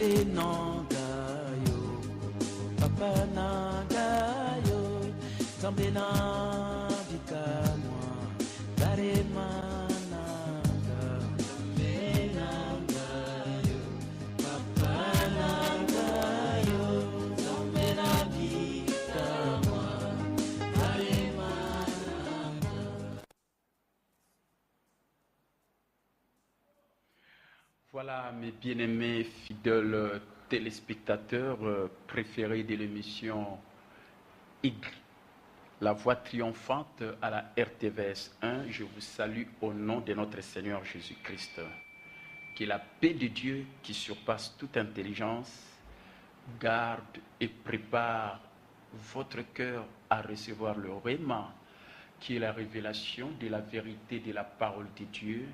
Nzambe nangayo, papa nangayo, Nzambe nabika moi, darema nanga, Nzambe nangayo, papa nangayo, Nzambe nabika moi, darema nanga. Voilà mes bien-aimés fidèles téléspectateurs préférés de l'émission IG, la voix triomphante à la RTVS 1. Je vous salue au nom de notre Seigneur Jésus-Christ. Que la paix de Dieu qui surpasse toute intelligence garde et prépare votre cœur à recevoir le Réma, qui est la révélation de la vérité de la parole de Dieu.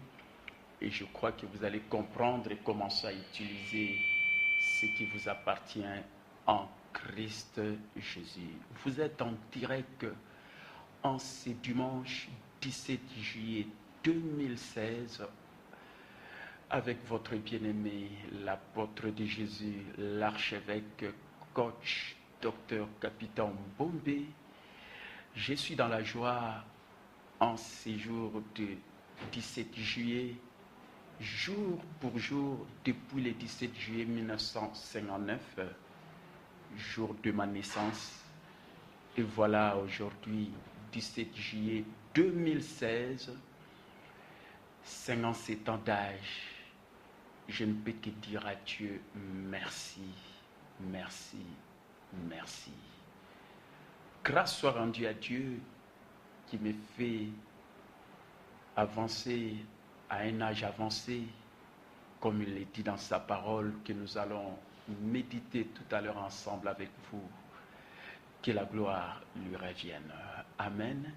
Et je crois que vous allez comprendre et commencer à utiliser ce qui vous appartient en Christ Jésus. Vous êtes en direct en ce dimanche 17 juillet 2016 avec votre bien-aimé, l'apôtre de Jésus, l'archevêque, coach, docteur, capitaine Bombé. Je suis dans la joie en ces jours de 17 juillet, jour pour jour, depuis le 17 juillet 1959, jour de ma naissance. Et voilà aujourd'hui, 17 juillet 2016, 57 ans d'âge. Je ne peux que dire à Dieu merci, merci, merci. Grâce soit rendue à Dieu qui me fait avancer à un âge avancé, comme il est dit dans sa parole, que nous allons méditer tout à l'heure ensemble avec vous. Que la gloire lui revienne. Amen.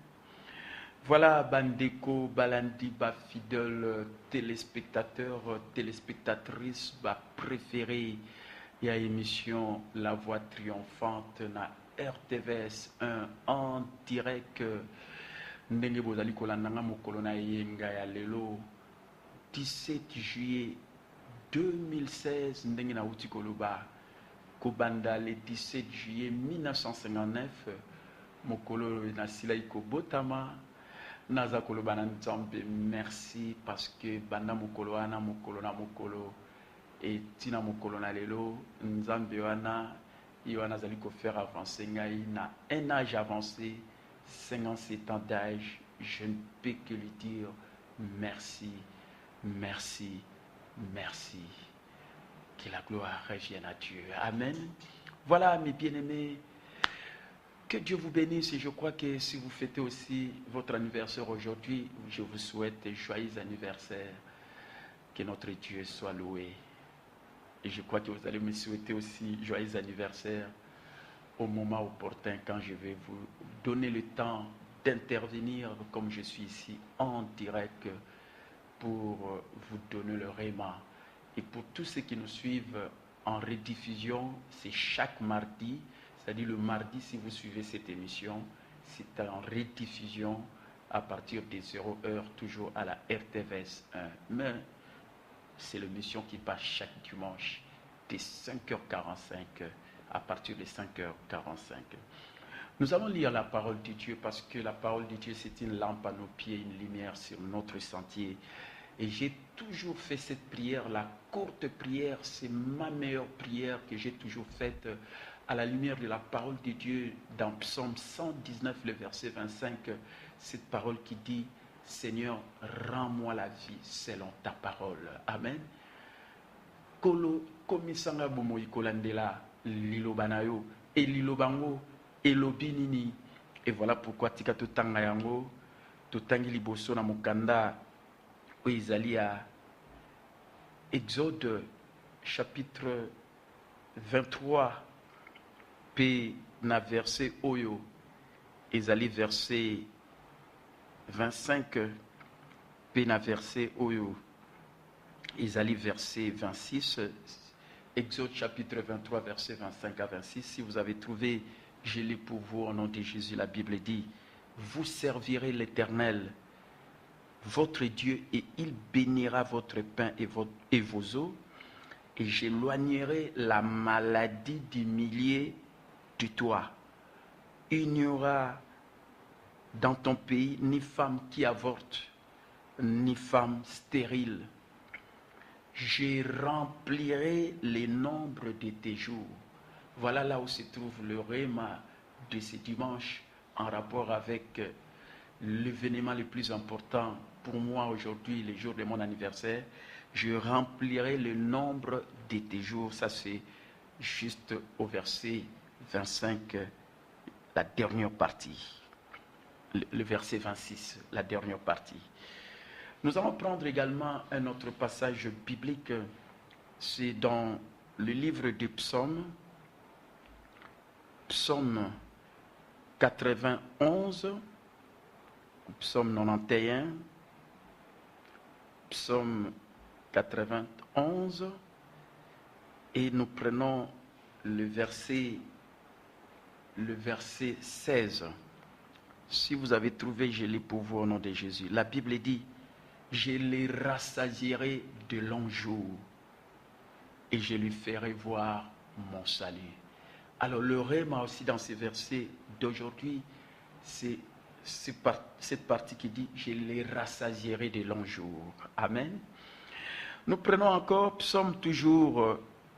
Voilà, Bandeko, Balandi, ba fidèle téléspectateur, téléspectatrice, ba préféré, il y a émission La Voix Triomphante, na RTVS 1 en direct. Ndenge bozali kolandanga mokolo na yenga ya lelo 17 juillet 2016, ndenge na uti koloba kobanda le 17 juillet 1959 mokolo na silai kobotama naza koloba na Nzambe merci parce que banda mokolo wana mokolo na mokolo et tina mokolo na lelo Nzambe wana wana zali ko faire avancer ngai na un âge avancé, 57 ans d'âge. Je ne peux que lui dire merci, merci, merci. Que la gloire revienne à Dieu. Amen. Voilà mes bien-aimés. Que Dieu vous bénisse. Et je crois que si vous fêtez aussi votre anniversaire aujourd'hui, je vous souhaite un joyeux anniversaire. Que notre Dieu soit loué. Et je crois que vous allez me souhaiter aussi joyeux anniversaire au moment opportun quand je vais vous donner le temps d'intervenir comme je suis ici en direct pour vous donner le réma. Et pour tous ceux qui nous suivent en rediffusion, c'est chaque mardi, c'est-à-dire le mardi si vous suivez cette émission, c'est en rediffusion à partir des 0h, toujours à la RTVS 1. Mais c'est l'émission qui passe chaque dimanche dès 5h45 à partir de 5h45. Nous allons lire la parole de Dieu parce que la parole de Dieu c'est une lampe à nos pieds, une lumière sur notre sentier. Et j'ai toujours fait cette prière, la courte prière, c'est ma meilleure prière que j'ai toujours faite à la lumière de la parole de Dieu dans Psaume 119, le verset 25, cette parole qui dit « Seigneur, rends-moi la vie selon ta parole. » Amen. Kolo komisanga bomoyi kolandela lilobanayo et lilobango elobinini. Et voilà pourquoi tika totanga yango totangi liboso na mokanda o ezali à Exode chapitre 23 pe na verset oyo ezali verset 25 pe na verset oyo ezali verset 26. Exode chapitre 23 verset 25 à 26. Si vous avez trouvé, je lis pour vous au nom de Jésus. La Bible dit: vous servirez l'Éternel votre Dieu et il bénira votre pain et vos eaux, et j'éloignerai la maladie du milieu de toi. Il n'y aura dans ton pays ni femme qui avorte, ni femme stérile. Je remplirai les nombres de tes jours. Voilà là où se trouve le réma de ce dimanche en rapport avec l'événement le plus important pour moi aujourd'hui, le jour de mon anniversaire. Je remplirai le nombre de tes jours. Ça, c'est juste au verset 25, la dernière partie. Le verset 26, la dernière partie. Nous allons prendre également un autre passage biblique. C'est dans le livre des Psaumes, Psaume 91, Psaume 91, Psaume 91, et nous prenons le verset 16. Si vous avez trouvé, je lis pour vous au nom de Jésus. La Bible dit, je les rassasierai de longs jours et je lui ferai voir mon salut. Alors le réma aussi dans ces versets d'aujourd'hui, c'est cette partie qui dit, je les rassasierai de longs jours. Amen. Nous prenons encore, psaume toujours,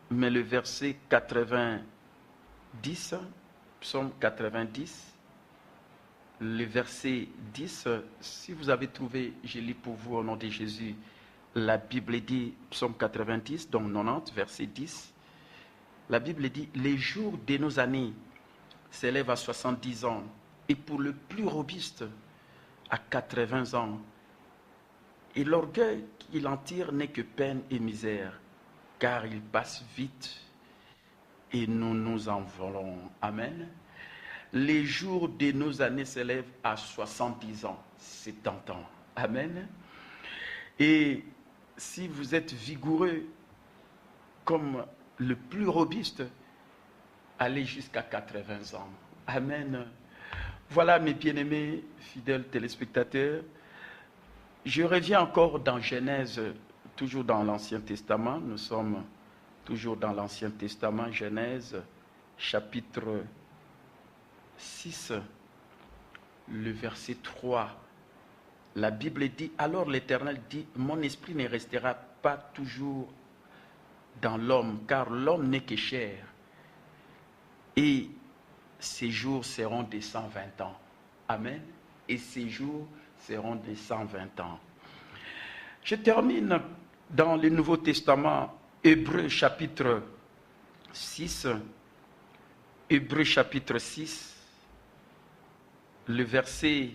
mais le verset 90, psaume 90, le verset 10, si vous avez trouvé, je lis pour vous au nom de Jésus, la Bible dit, psaume 90, donc 90, verset 10, la Bible dit, les jours de nos années s'élèvent à 70 ans, et pour le plus robuste, à 80 ans. Et l'orgueil qu'il en tire n'est que peine et misère, car il passe vite, et nous nous envolons. Amen. Les jours de nos années s'élèvent à 70 ans. C'est tentant. Amen. Et si vous êtes vigoureux comme le plus robuste, allez jusqu'à 80 ans. Amen. Voilà mes bien-aimés, fidèles téléspectateurs. Je reviens encore dans Genèse, toujours dans l'Ancien Testament. Nous sommes toujours dans l'Ancien Testament, Genèse, chapitre 6, le verset 3, la Bible dit, alors l'Éternel dit, mon esprit ne restera pas toujours dans l'homme, car l'homme n'est que chair, et ses jours seront de 120 ans. Amen. Et ses jours seront de 120 ans. Je termine dans le Nouveau Testament, Hébreux chapitre 6, Hébreux chapitre 6, le verset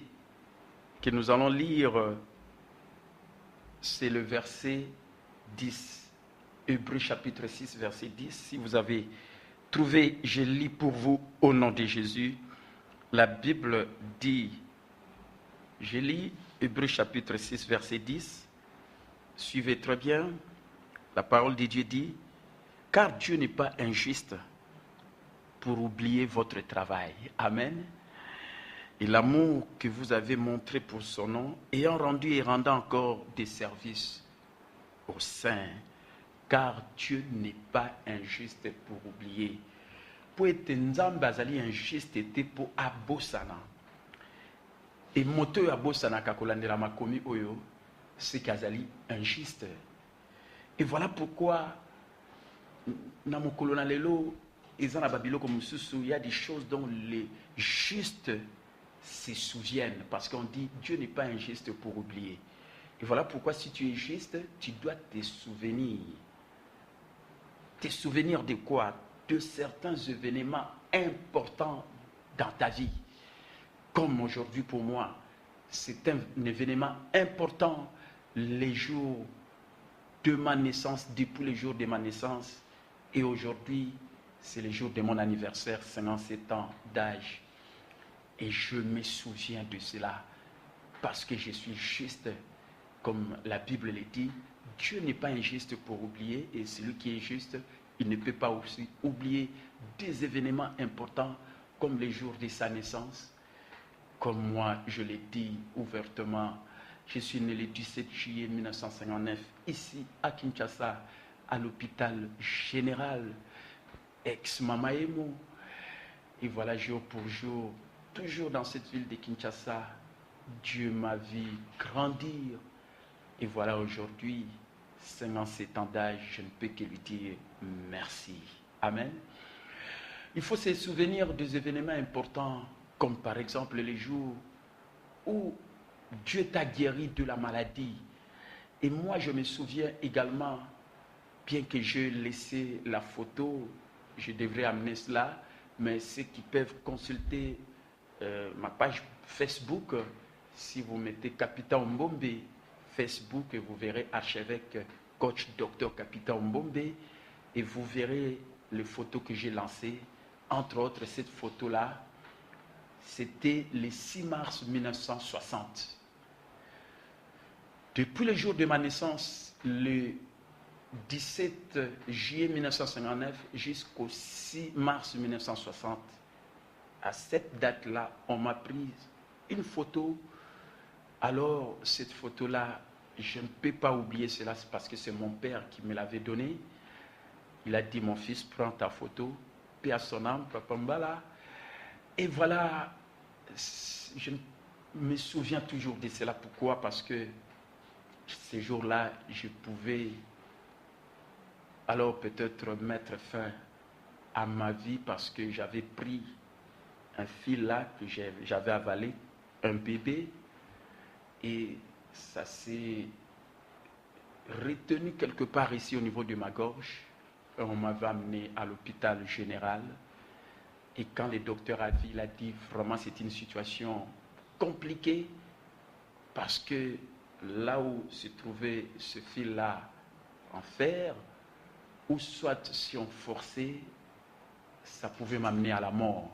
que nous allons lire, c'est le verset 10. Hébreux chapitre 6, verset 10. Si vous avez trouvé, je lis pour vous au nom de Jésus. La Bible dit, je lis Hébreux chapitre 6, verset 10. Suivez très bien. La parole de Dieu dit, car Dieu n'est pas injuste pour oublier votre travail. Amen. Et l'amour que vous avez montré pour son nom, ayant rendu et rendant encore des services aux saints, car Dieu n'est pas injuste pour oublier. Pour être nzambazali injuste était pour abosana. Et moto abosana kakolandela makomi oyo, c'est kazali injuste. Et voilà pourquoi dans mon colonelelo, il y a des choses dont les justes se souviennent, parce qu'on dit Dieu n'est pas injuste pour oublier. Et voilà pourquoi si tu es juste, tu dois te souvenir. Te souvenir de quoi? De certains événements importants dans ta vie. Comme aujourd'hui pour moi, c'est un événement important, les jours de ma naissance, depuis le jour de ma naissance. Et aujourd'hui, c'est le jour de mon anniversaire, 57 ans d'âge. Et je me souviens de cela parce que je suis juste, comme la Bible le dit. Dieu n'est pas injuste pour oublier, et celui qui est juste, il ne peut pas aussi oublier des événements importants comme les jours de sa naissance. Comme moi, je l'ai dit ouvertement, je suis né le 17 juillet 1959, ici à Kinshasa, à l'hôpital général ex-Mamaemo. Et voilà, jour pour jour, toujours dans cette ville de Kinshasa, Dieu m'a vu grandir. Et voilà, aujourd'hui, 57 ans d'âge, je ne peux que lui dire merci. Amen. Il faut se souvenir des événements importants, comme par exemple les jours où Dieu t'a guéri de la maladie. Et moi, je me souviens également, bien que j'ai laissé la photo, je devrais amener cela, mais ceux qui peuvent consulter ma page Facebook, si vous mettez Capitaine Mbombe, Facebook, et vous verrez archevêque coach Dr Capitaine Mbombe, et vous verrez les photos que j'ai lancées. Entre autres, cette photo-là, c'était le 6 mars 1960. Depuis le jour de ma naissance, le 17 juillet 1959 jusqu'au 6 mars 1960, à cette date-là, on m'a pris une photo. Alors, cette photo-là, je ne peux pas oublier cela, parce que c'est mon père qui me l'avait donnée. Il a dit, mon fils, prends ta photo, paix à son âme, Papa Mbala. Et voilà, je me souviens toujours de cela. Pourquoi? Parce que ces jours-là, je pouvais alors peut-être mettre fin à ma vie, parce que j'avais pris un fil là que j'avais avalé, un bébé, et ça s'est retenu quelque part ici au niveau de ma gorge. On m'avait amené à l'hôpital général, et quand le docteur a vu, il a dit vraiment c'est une situation compliquée, parce que là où se trouvait ce fil là en fer, ou soit si on forçait, ça pouvait m'amener à la mort.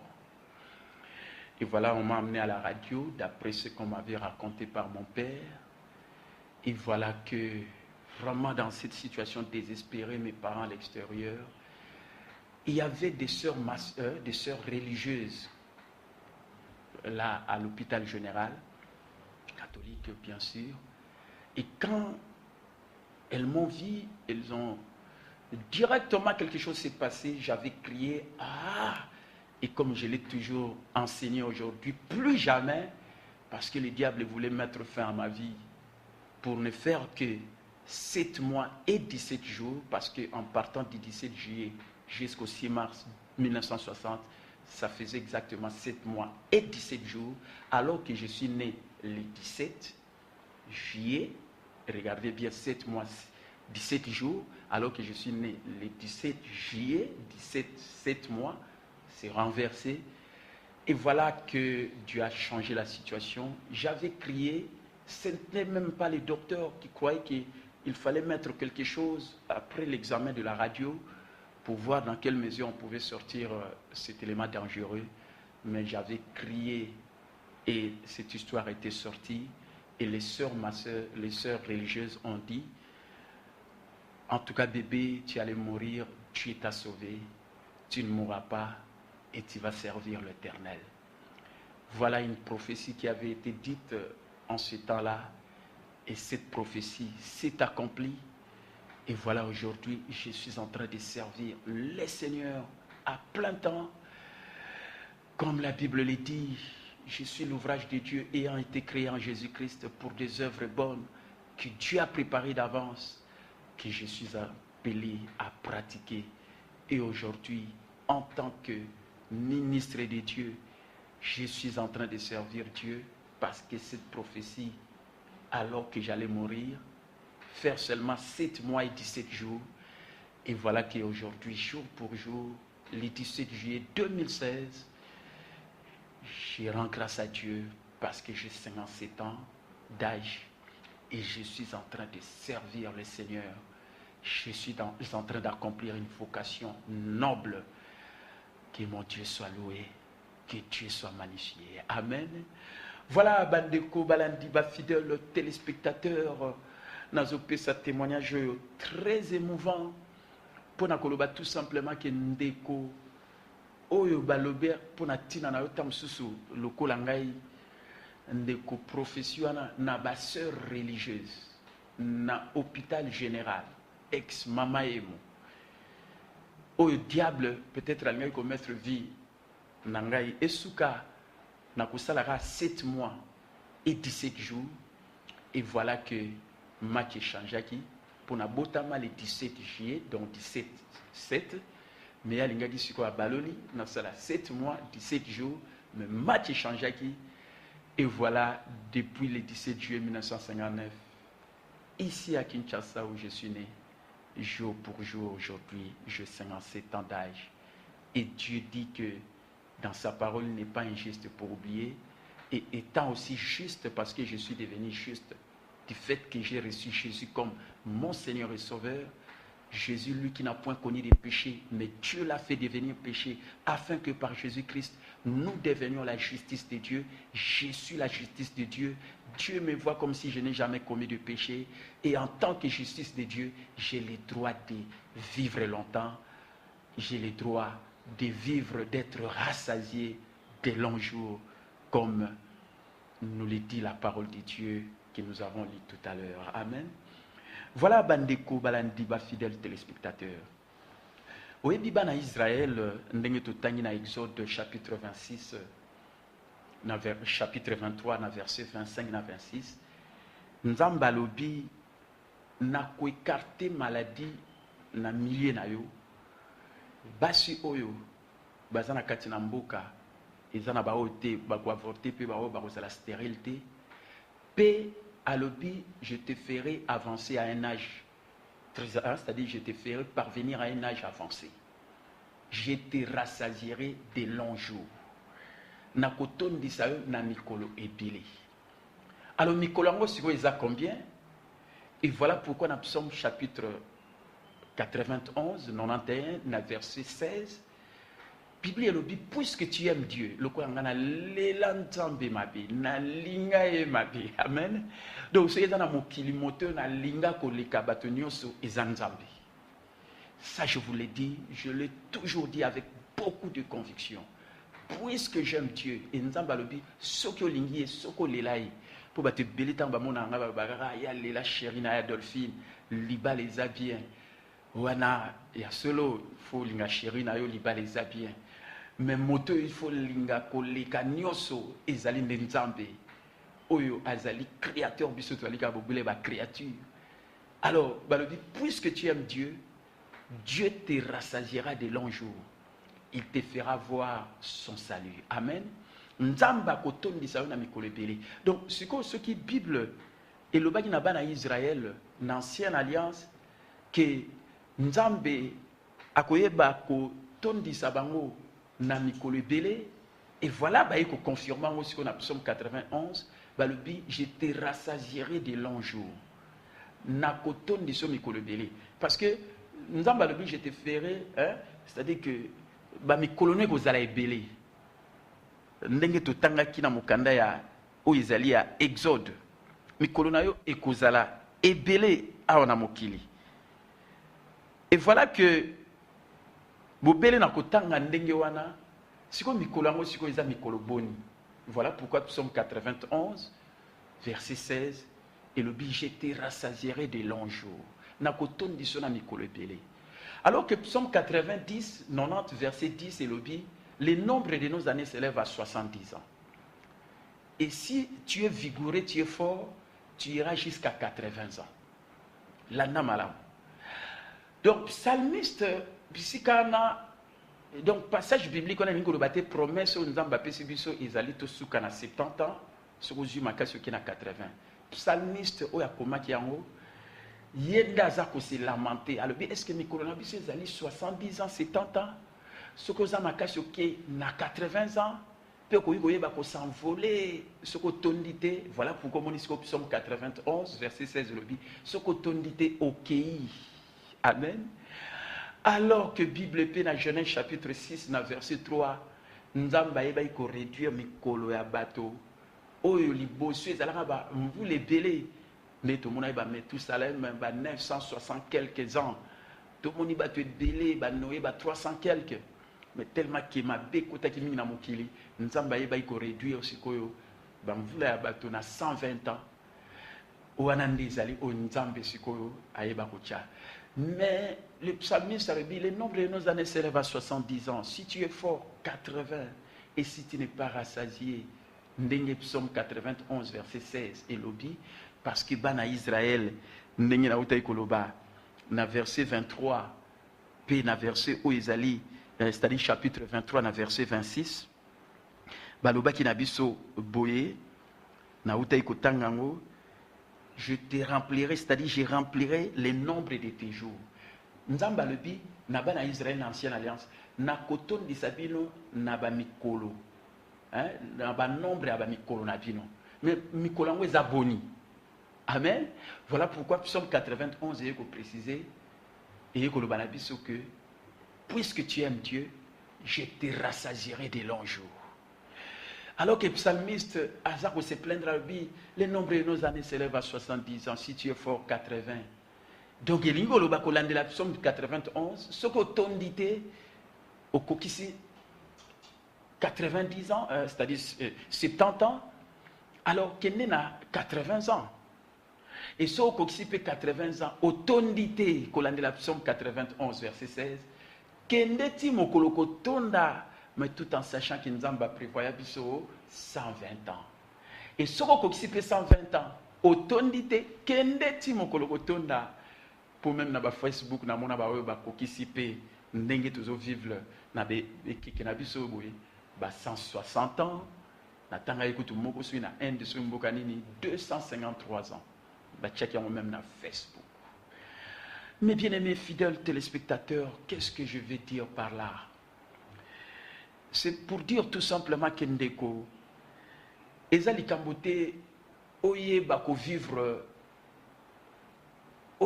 Et voilà, on m'a amené à la radio, d'après ce qu'on m'avait raconté par mon père. Et voilà que, vraiment dans cette situation désespérée, mes parents à l'extérieur, il y avait des sœurs religieuses, là, à l'hôpital général, catholique bien sûr. Et quand elles m'ont vu, elles ont directement, quelque chose s'est passé, j'avais crié « Ah !» Et comme je l'ai toujours enseigné aujourd'hui, plus jamais, parce que le diable voulait mettre fin à ma vie pour ne faire que 7 mois et 17 jours, parce qu'en partant du 17 juillet jusqu'au 6 mars 1960, ça faisait exactement 7 mois et 17 jours, alors que je suis né le 17 juillet, regardez bien, 7 mois, 17 jours, alors que je suis né le 17 juillet, 7 mois, c'est renversé. Et voilà que Dieu a changé la situation. J'avais crié, ce n'était même pas les docteurs qui croyaient qu'il fallait mettre quelque chose après l'examen de la radio pour voir dans quelle mesure on pouvait sortir cet élément dangereux. Mais j'avais crié et cette histoire était sortie. Et les sœurs religieuses ont dit, en tout cas bébé, tu allais mourir, Dieu t'a sauvé, tu ne mourras pas et tu vas servir l'Éternel. Voilà une prophétie qui avait été dite en ce temps-là, et cette prophétie s'est accomplie. Et voilà, aujourd'hui, je suis en train de servir le Seigneur à plein temps. Comme la Bible le dit, je suis l'ouvrage de Dieu ayant été créé en Jésus-Christ pour des œuvres bonnes que Dieu a préparées d'avance, que je suis appelé à pratiquer. Et aujourd'hui, en tant que ministre de Dieu, je suis en train de servir Dieu, parce que cette prophétie, alors que j'allais mourir, faire seulement 7 mois et 17 jours, et voilà qu'aujourd'hui, jour pour jour, le 17 juillet 2016, je rends grâce à Dieu parce que j'ai 57 ans d'âge et je suis en train de servir le Seigneur. Je suis en train d'accomplir une vocation noble. Que mon Dieu soit loué, que Dieu soit magnifié. Amen. Voilà, Bandeko Balandi, fidèle téléspectateur, Nazopé, sa témoignage très émouvant. Pour nakoloba tout simplement que Ndeko Oyo Balober pour natina na yotam susu lokola ngai Ndeko profession na ba sœur religieuse na hôpital général ex mama emo au diable peut-être alingaki commettre vie na ngai esuka na kosalaka 7 mois et 17 jours et voilà que match échangeaki pour na botama le 17 juillet donc 17 mais alingaki siko baloli na sala 7 mois 17 jours mais match échangeaki et voilà depuis le 17 juillet 1959 ici à Kinshasa où je suis né jour pour jour aujourd'hui je 57 ans d'âge et Dieu dit que dans sa parole il n'est pas injuste pour oublier et étant aussi juste parce que je suis devenu juste du fait que j'ai reçu Jésus comme mon Seigneur et Sauveur. Jésus, lui qui n'a point connu de péché, mais Dieu l'a fait devenir péché, afin que par Jésus-Christ, nous devenions la justice de Dieu. Je suis la justice de Dieu. Dieu me voit comme si je n'ai jamais commis de péché. Et en tant que justice de Dieu, j'ai le droit de vivre longtemps. J'ai le droit de vivre, d'être rassasié de longs jours, comme nous le dit la parole de Dieu que nous avons lu tout à l'heure. Amen. Voilà bandeko balandi ba fidèles téléspectateurs. Oyebi bana Israël ndenge totangi na Exode chapitre 26 chapitre 23 na verset 25 na 26 Nzamba lobi na ko écarter maladie na milieu na yo basi oyo bazana kati na mboka ezana ba ote ba ko avorter pe ba o ba ko la stérilité pe alobi, je te ferai avancer à un âge, c'est-à-dire je te ferai parvenir à un âge avancé. Je te rassasierai de longs jours. Nakoton di sa na mikolo ebile. Alors mikolo ango siko eza combien? Et voilà pourquoi dans Psaume chapitre 91, 91, na verset 16, Bible elobi, puisque tu aimes Dieu, le quoi ngana lelantambe mabe, na linga e mabe, amen. Donc ce dans mokili moteur na linga ko leka bato nyonso ezanzambe. Ça je vous l'ai dit, je l'ai toujours dit avec beaucoup de conviction. Puisque j'aime Dieu, et nzamba lobi, soko lingi e soko lelai, pour bato belita ba mona nga ba ya lela Chérina ya Dolphine, liba les a bien. Wana ya solo faut linga Chérina yo liba les a bien. Mais moto il faut linga koleka nyoso ezali nzambe oyo azali créateur biso to alika bobule ba créature. Alors balobi, puisque tu aimes Dieu, Dieu te rassasiera de longs jours, il te fera voir son salut. Amen. Nzamba kotondisa yo na mikolo ebele. Donc ce qui Bible et le bagi na bana Israël l'ancienne alliance que Nzambe akoyeba kotondisa bango na mikolo ebele et voilà ba eko confirmer aussi qu'on a Psaume 91 ba le bi je te rassasierai de longs jours na kotondisa mikolo ebele parce que Nzamba le bi je te ferai c'est-à-dire que ba mikolo ne kozala ebele ndenge totangaki na mokanda ya o ezali ya Exode mikolo na yo ekozala ebele awa na mokili. Et voilà que bobele na kotanga ndenge wana siko mikolo yango siko eza mikolo boni. Voilà pourquoi Psaume 91 verset 16 et le bi je te rassasierai de longs jours na kotondiso na mikolo ebele. Alors que Psaume 90 90 verset 10 et le bi le nombre de nos années s'élève à 70 ans. Et si tu es vigoureux, tu es fort, tu iras jusqu'à 80 ans. L'ana malam. Donc, psalmiste, donc passage biblique, on a mis que promesse aux Nzamba Pesibiso, ils allaient tous sous 70 ans, sur aux humains qui na 80. Psalmiste, au Yakoma qui en haut, Yenda Zako s'est lamenté. Alors, est-ce que mes coronavirus, ils allaient 70 ans, 70 ans? Ce que vous avez qui na 80 ans, peut que s'envoler, ce que tondité, voilà pourquoi mon Psaume 91, verset 16, le dit, ce que tondité au pays. Amen. Alors que Bible pe na Genèse chapitre 6 na verset 3 nzamba yeba ko réduire mikolo ya bato oyo liboso ezalaka ba mvule belé mais tout mona ba Methusalem ba 960 quelques ans tout moni bato belé ba Noé ba 300 quelques mais tellement que ma bekota ki mingi na mokili nzamba yeba ko réduire sikoyo ba mvula ya bato na 120 ans wana ndezali o nzambe sikoyo ayeba kocha. Mais le psalmiste a dit, le nombre de nos années s'élève à 70 ans. Si tu es fort, 80. Et si tu n'es pas rassasié, ndenge psaume 91, verset 16, et lobi, parce que bana Israël, ndenge na uta ikoloba, na verset 23, puis na verset Oezali, c'est-à-dire chapitre 23, na verset 26, baloba ki na biso boye, na uta ikotangango, je te remplirai, c'est-à-dire je remplirai les nombres de tes jours. Nzamba lobi, na bana Israël, l'ancienne alliance, na koton di sabino, na ba mikolo. Na ba nombre ya ba mikolo na bino. Mais mikolo yango eza boni. Amen. Voilà pourquoi Psaume 91 est précisé et koloba na biso que puisque tu aimes Dieu, je te rassasierai de longs jours. Alors que le psalmiste Azar se plaindra, le nombre de nos années s'élève à 70 ans, si tu es fort, 80. Donc, il y a la Psaume 91, ce qu'on tondité au kokisi 90 ans, c'est-à-dire 70 ans, alors qu'il n'est à 80 ans. Et ce qu'on kokisi 80 ans, au tondité, qu'on a la Psaume 91, verset 16, qu'il n'est mo koloko tonda, mais tout en sachant qu'il nous a prévoyé 120 ans. Et ce qu'on kokisi 120 ans, au tondité, qu'il n'est mo koloko tonda, pour même na Facebook na mona ba kokisi pe ndenge tozo vivre na be ki na biso boye ba 160 ans na tanga ekutu moko sui na Inde so mboka nini 253 ans ba check yango même na Facebook. Mes bien-aimés fidèles téléspectateurs, qu'est-ce que je vais dire par là? C'est pour dire tout simplement que ndeko ezali kambote oye ba ko vivre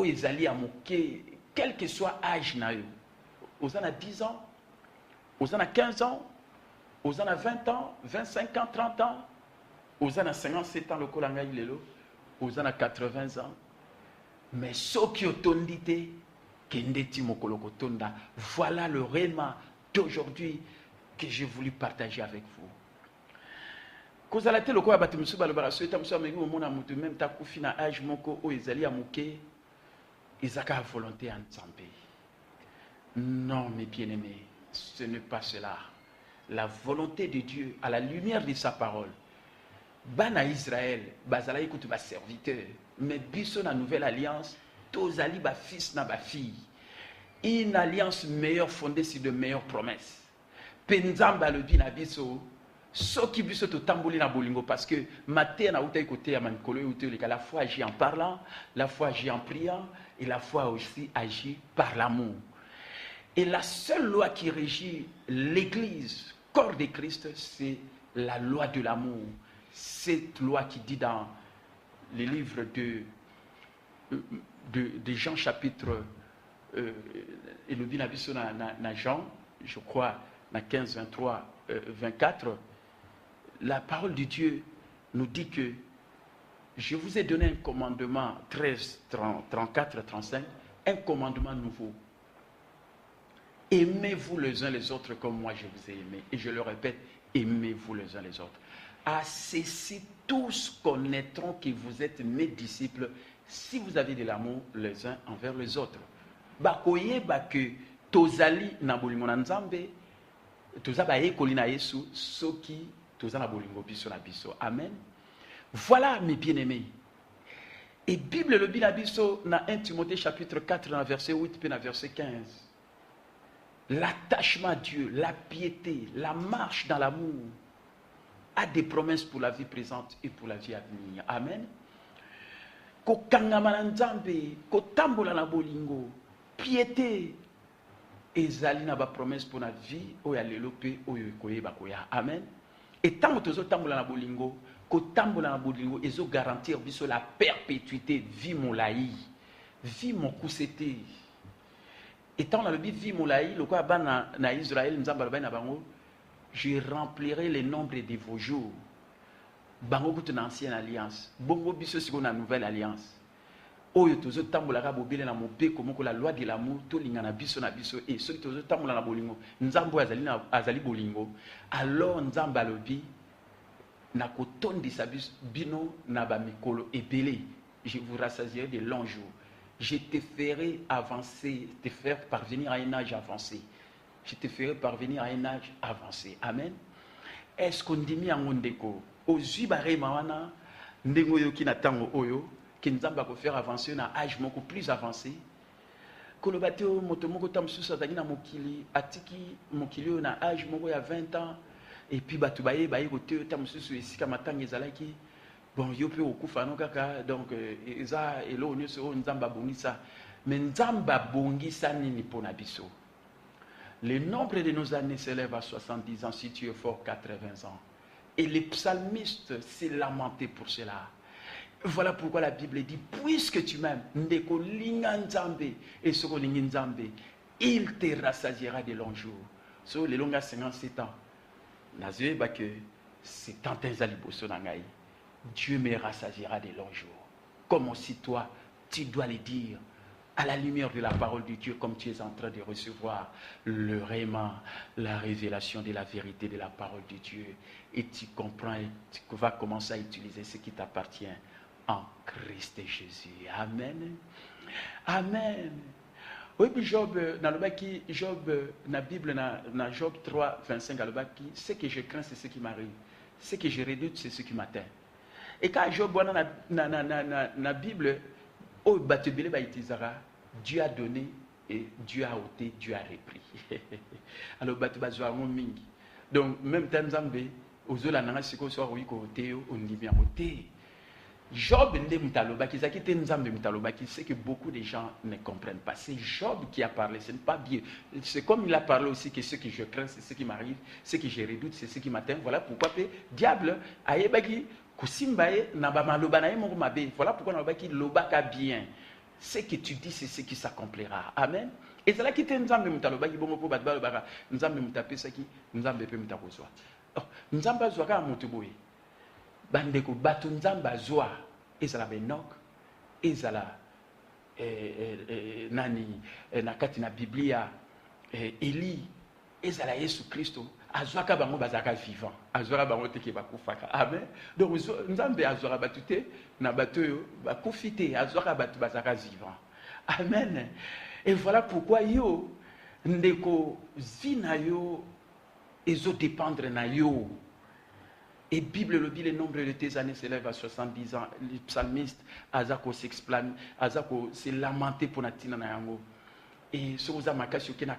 ezali amoke, quel que soit l'âge na yo. Aux ans à 10 ans, aux ans à 15 ans, aux ans à 20 ans, 25 ans, 30 ans, aux ans à 57 ans, le kolanga ilelo, aux ans à 80 ans. Mais ceux qui ont tondité, kendeti mokoloko tonda, voilà le réma d'aujourd'hui que j'ai voulu partager avec vous. Kozalate le quoi batimusu balobara soueta musu amengi omona mutu même takufi na âge moko o ezali amoke. Isaka a volonté en Nzambe. Non, mes bien-aimés, ce n'est pas cela. La volonté de Dieu, à la lumière de sa parole, Bana Israël, bazala écoute ba serviteur, mais biso na nouvelle alliance, tozali ba fils na ba fille. Une alliance meilleure fondée sur de meilleures promesses. Penzamba le bi na biso, soki biso to tamboli na bolingo parce que matin na uta côté ya manikolo uta la foi agit en parlant, la foi agit en priant et la foi aussi agit par l'amour. Et la seule loi qui régit l'église, corps de Christ, c'est la loi de l'amour. Cette loi qui dit dans les livres de Jean chapitre et le binabiso na Jean, je crois na 15 23 24, la parole de Dieu nous dit que je vous ai donné un commandement 13, 34, 35, un commandement nouveau. Aimez-vous les uns les autres comme moi je vous ai aimé. Et je le répète, aimez-vous les uns les autres. À ceci, tous connaîtront que vous êtes mes disciples si vous avez de l'amour les uns envers les autres. Bakoye bake tozali na bolingo na Nzambe, tozaba ekoli na Yesu, soki tozala bolingo biso na biso. Amen. Voilà mes bien-aimés. Et Bible le biso na 1 Timothée chapitre 4 dans verset 8 puis dans verset 15. L'attachement à Dieu, la piété, la marche dans l'amour a des promesses pour la vie présente et pour la vie à venir. Amen. Ko kangama na Nzambe, ko tambola na bolingo, piété ezali na ba promesse pour la vie oyo lelo pe oyo koyeba koya. Amen. Et tant que tambola na bolingo, ko tambola na bolingo ezo garantir biso la perpétuité, vie molai, vie mon kusete. Et tant dans le vie molai, le quoi na Israël Nzamba na bango, je remplirai le nombre de vos jours. Bango kutu na ancienne alliance, bongo biso siko na nouvelle alliance. Oyo tozo tambola ka bobele na mopeko moko la loi de l'amour to linga na biso et ceux qui tozo tambola na bolingo Nzambo azali bolingo, alors Nzamba lobi na kotondi sabis bino na ba mikolo ebele, je vous rassasierai de longs jours. je te ferai avancer, te faire parvenir à un âge avancé. Je te ferai parvenir à un âge avancé. Amen. Est-ce qu'on dit mi yango ndeko ozwi barema wana ndenge oyo ki na tango oyo ke nzambe akofere avancer na âge moko plus avancé koloba te moto moko ta mosusu azalaki na mokili atiki mokili oyo na âge moko ya 20 ans et puis bato bayeko te ta mosusu esika matanga ezalaki bon yo mpe okufa no kaka donc eza eloko nyonso oyo nzambe abongisa mais nzambe abongisa nini mpo na biso. Le nombre de nos années s'élève à 70 ans, si tu es fort, 80 ans. Et les psalmistes s'est lamenté pour cela. Voilà pourquoi la Bible dit, puisque tu m'aimes, ndeko linga nzambe, et soko lingi nzambe, il te rassasiera de longs jours. So, les longs à 57 ans. Nazue ba que c'est tant liboso nangai. Dieu me rassasiera de longs jours. Comme aussi toi, tu dois le dire. À la lumière de la parole de Dieu, comme tu es en train de recevoir le réma, la révélation de la vérité de la parole de Dieu, et tu comprends et tu vas commencer à utiliser ce qui t'appartient en Christ Jésus. Amen. Amen. Oui, puis Job, dans le baki, Job, dans la Bible, dans Job 3, 25, dans le baki, ce que je crains, c'est ce qui m'arrive. Ce que je redoute, c'est ce qui m'atteint. Et quand Job, dans la Bible, oh, Dieu a donné et Dieu a ôté, Dieu a repris. Alors, donc, même temps, Zambé, aux autres, la siko soit oui, côté, on dit bien ôté. Job, c'est que beaucoup de gens ne comprennent pas. C'est Job qui a parlé, ce n'est pas bien. C'est comme il a parlé aussi que ce que je crains, c'est ce qui m'arrive, ce que je redoute, c'est ce qui m'atteint. Voilà pourquoi, diable, aïebagi, kusimbaye, nabamaloba na yemo mabe. Voilà pourquoi nabaki lobaka bien. Ce que tu dis, c'est ce qui s'accomplira. Amen. Et c'est là qui te nzambe mutaloba ki bongo po batba lobaka. Nzambe mutape saki, nzambe pe mutakozwa. Nzambe azwa ka mutu boye. Bandeko bato nzambe azwa ezala benok, ezala nani na kati na Biblia Eli, ezala Yesu Kristo. Azwaka bango bazaka vivant, azwaka bango te ke bakufaka. Amen. Donc nzambe azwaka batu te na bato yo bakufite, azwaka batu bazaka vivant. Amen. Et voilà pourquoi yo ndeko zina yo ezo dépendre na yo. Et Bible le dit, le nombre de tes années s'élève à 70 ans. Le psalmiste azako s'explane, azako s'est lamenté pour natina na yango. Et ce que vous avez marqué sur 80.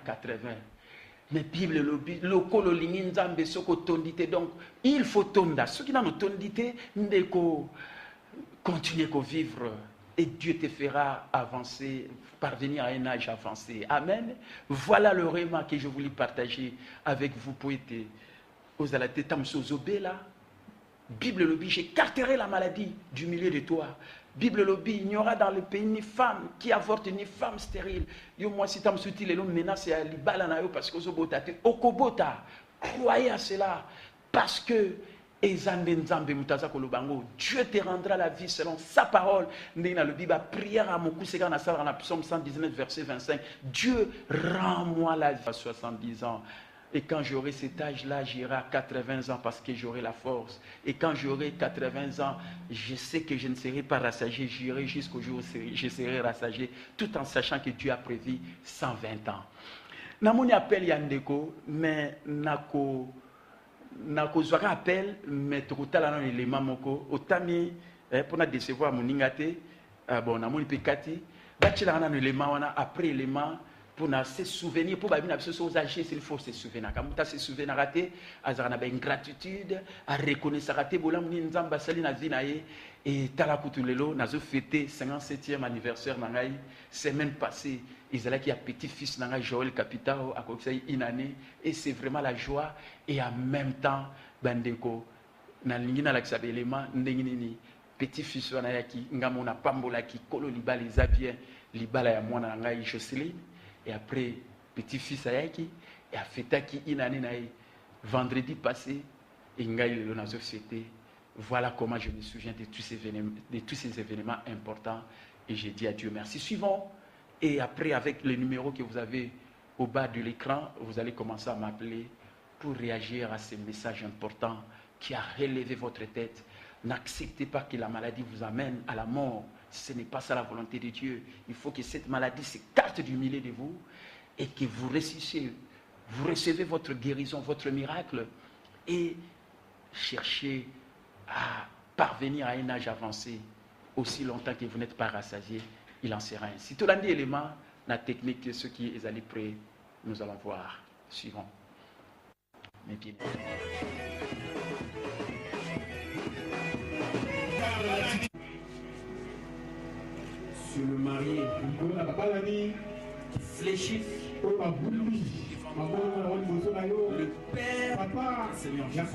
Mais Bible le kolo lingi nzambe soko tondite, donc il faut tonda. Ceux qui n'ont tondite, ndeko continuer à vivre et Dieu te fera avancer, parvenir à un âge avancé. Amen. Voilà le réma que je voulais partager avec vous, poète. Aux alatetam sozobela. Bible le dit, j'écarterai la maladie du milieu de toi. Bible le dit, il n'y aura dans le pays ni femme qui avorte ni femme stérile. Yo moi si tam souti les longs menaces à libala na yo parce que zobota te okobota. Croyez à cela parce que Dieu te rendra la vie selon sa parole. Dans le Bible, prière à mon coup, c'est dans la Psaume 119, verset 25. Dieu, rends-moi la vie à 70 ans. Et quand j'aurai cet âge-là, j'irai à 80 ans parce que j'aurai la force. Et quand j'aurai 80 ans, je sais que je ne serai pas rassasié. J'irai jusqu'au jour où je serai rassasié, tout en sachant que Dieu a prévu 120 ans. Namoni appel Yandeko, mais nako zwaka appel, mais tokotala na élément moko. Otami pour na décevoir moningate, bon namoni pekati, bachila na élément wana après élément. Pour se souvenir, pour babina biso aux âgés, il faut se souvenir. Quand tu se souvenir raté, azana ben gratitude, à reconnaître raté, bolam ni nzamba sali na zinaye et talakutulelo nazo fêté 57e anniversaire nangai semaine passée. Ils qui a petit-fils nangai Joël Capitao à Koksai une année et c'est vraiment la joie et en même temps bandeko na lingina la ksabelema ndengini petit-fils wana yaki ngamona pambola ki kolo libala ezabien libala ya mwana nangai Jocelyne. Et après, petit-fils Ayaki, et a fêté une année, vendredi passé, et voilà comment je me souviens de tous ces événements importants. Et j'ai dit à Dieu merci. Suivons. Et après, avec le numéro que vous avez au bas de l'écran, vous allez commencer à m'appeler pour réagir à ces messages importants qui a relevé votre tête. N'acceptez pas que la maladie vous amène à la mort. Ce n'est pas ça la volonté de Dieu. Il faut que cette maladie s'écarte du milieu de vous et que vous ressuscitez. Vous recevez votre guérison, votre miracle et cherchez à parvenir à un âge avancé aussi longtemps que vous n'êtes pas rassasié. Il en sera ainsi. Tout l'année élément, la technique de ceux qui est allé près, nous allons voir. Suivons. Mes pieds. Sur le marié qui fléchit, le Père, Seigneur Jésus,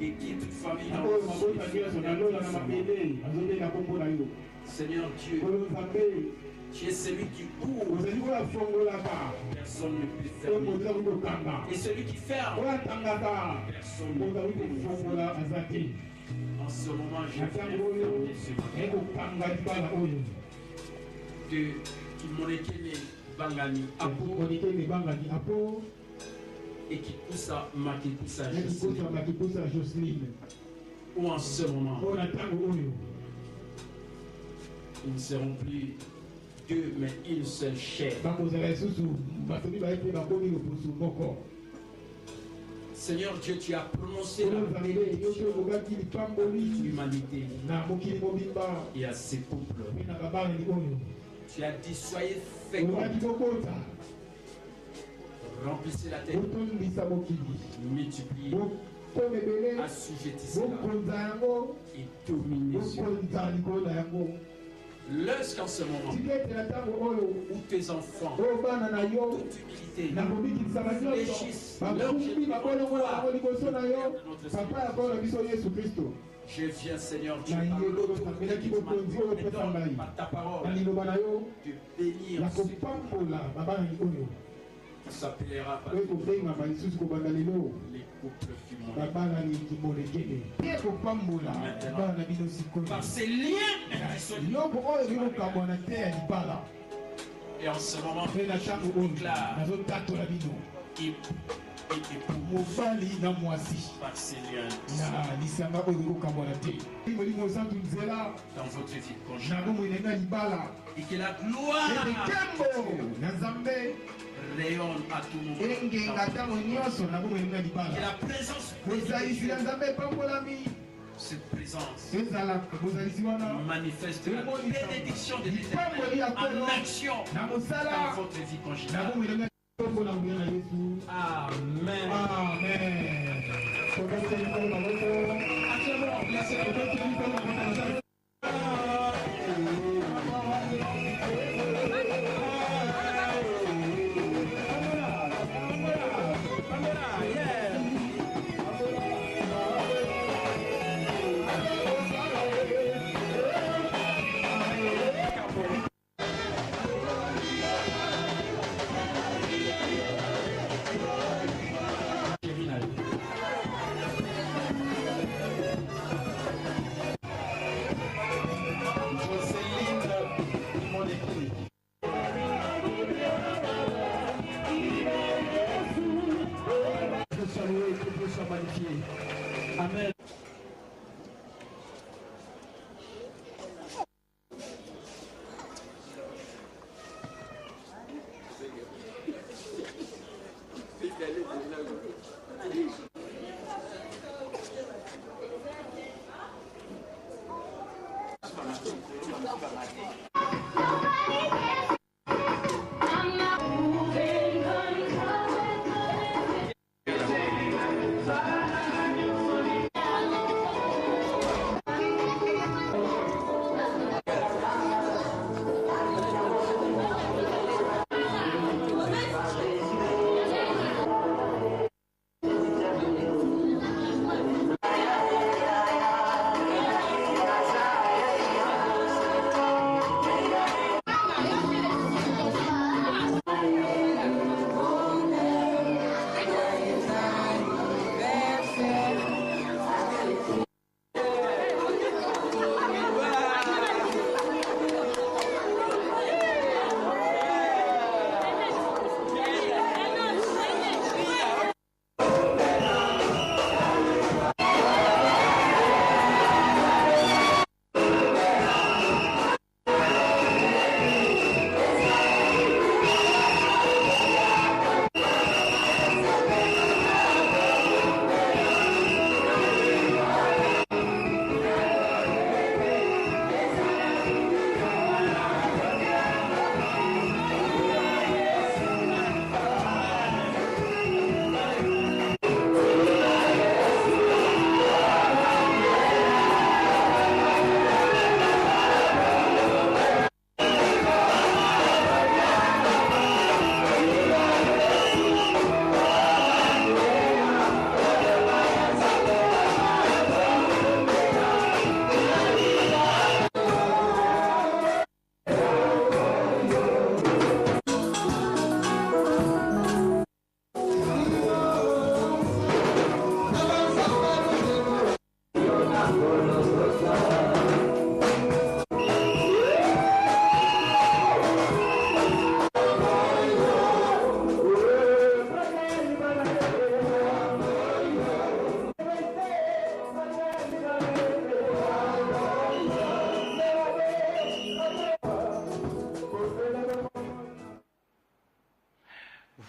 et qui est toute famille dans le Seigneur Dieu, tu es celui qui court, personne ne peut fermer. Et celui qui ferme, personne ne peut fermer. En ce moment, je viens fermer ce matin. Qui monekene bangani apo et qui pousse à Jocelyne. Ou en ce moment, ils ne seront plus deux, mais une seule chair. Seigneur Dieu, tu as prononcé la bénédiction à l'humanité et à ses peuples. Tu as dit, soyez féconds, remplissez la terre, multipliez, assujettissez-la et dominez sur elle. Lorsqu'en ce moment, où tes enfants, toute humilité, fléchissent leur je viens, Seigneur Dieu, par l'autorité qui te donne par ta parole, de bénir ceux qui s'appellera par les couples du monde. Par ces liens et en ce moment, je déclare par ces liens dans votre vie conjugale et que la gloire rayonne à tout moment. Que la présence cette présence manifeste la bénédiction de l'Éternel en action dans votre vie conjugale. Amen. Amen.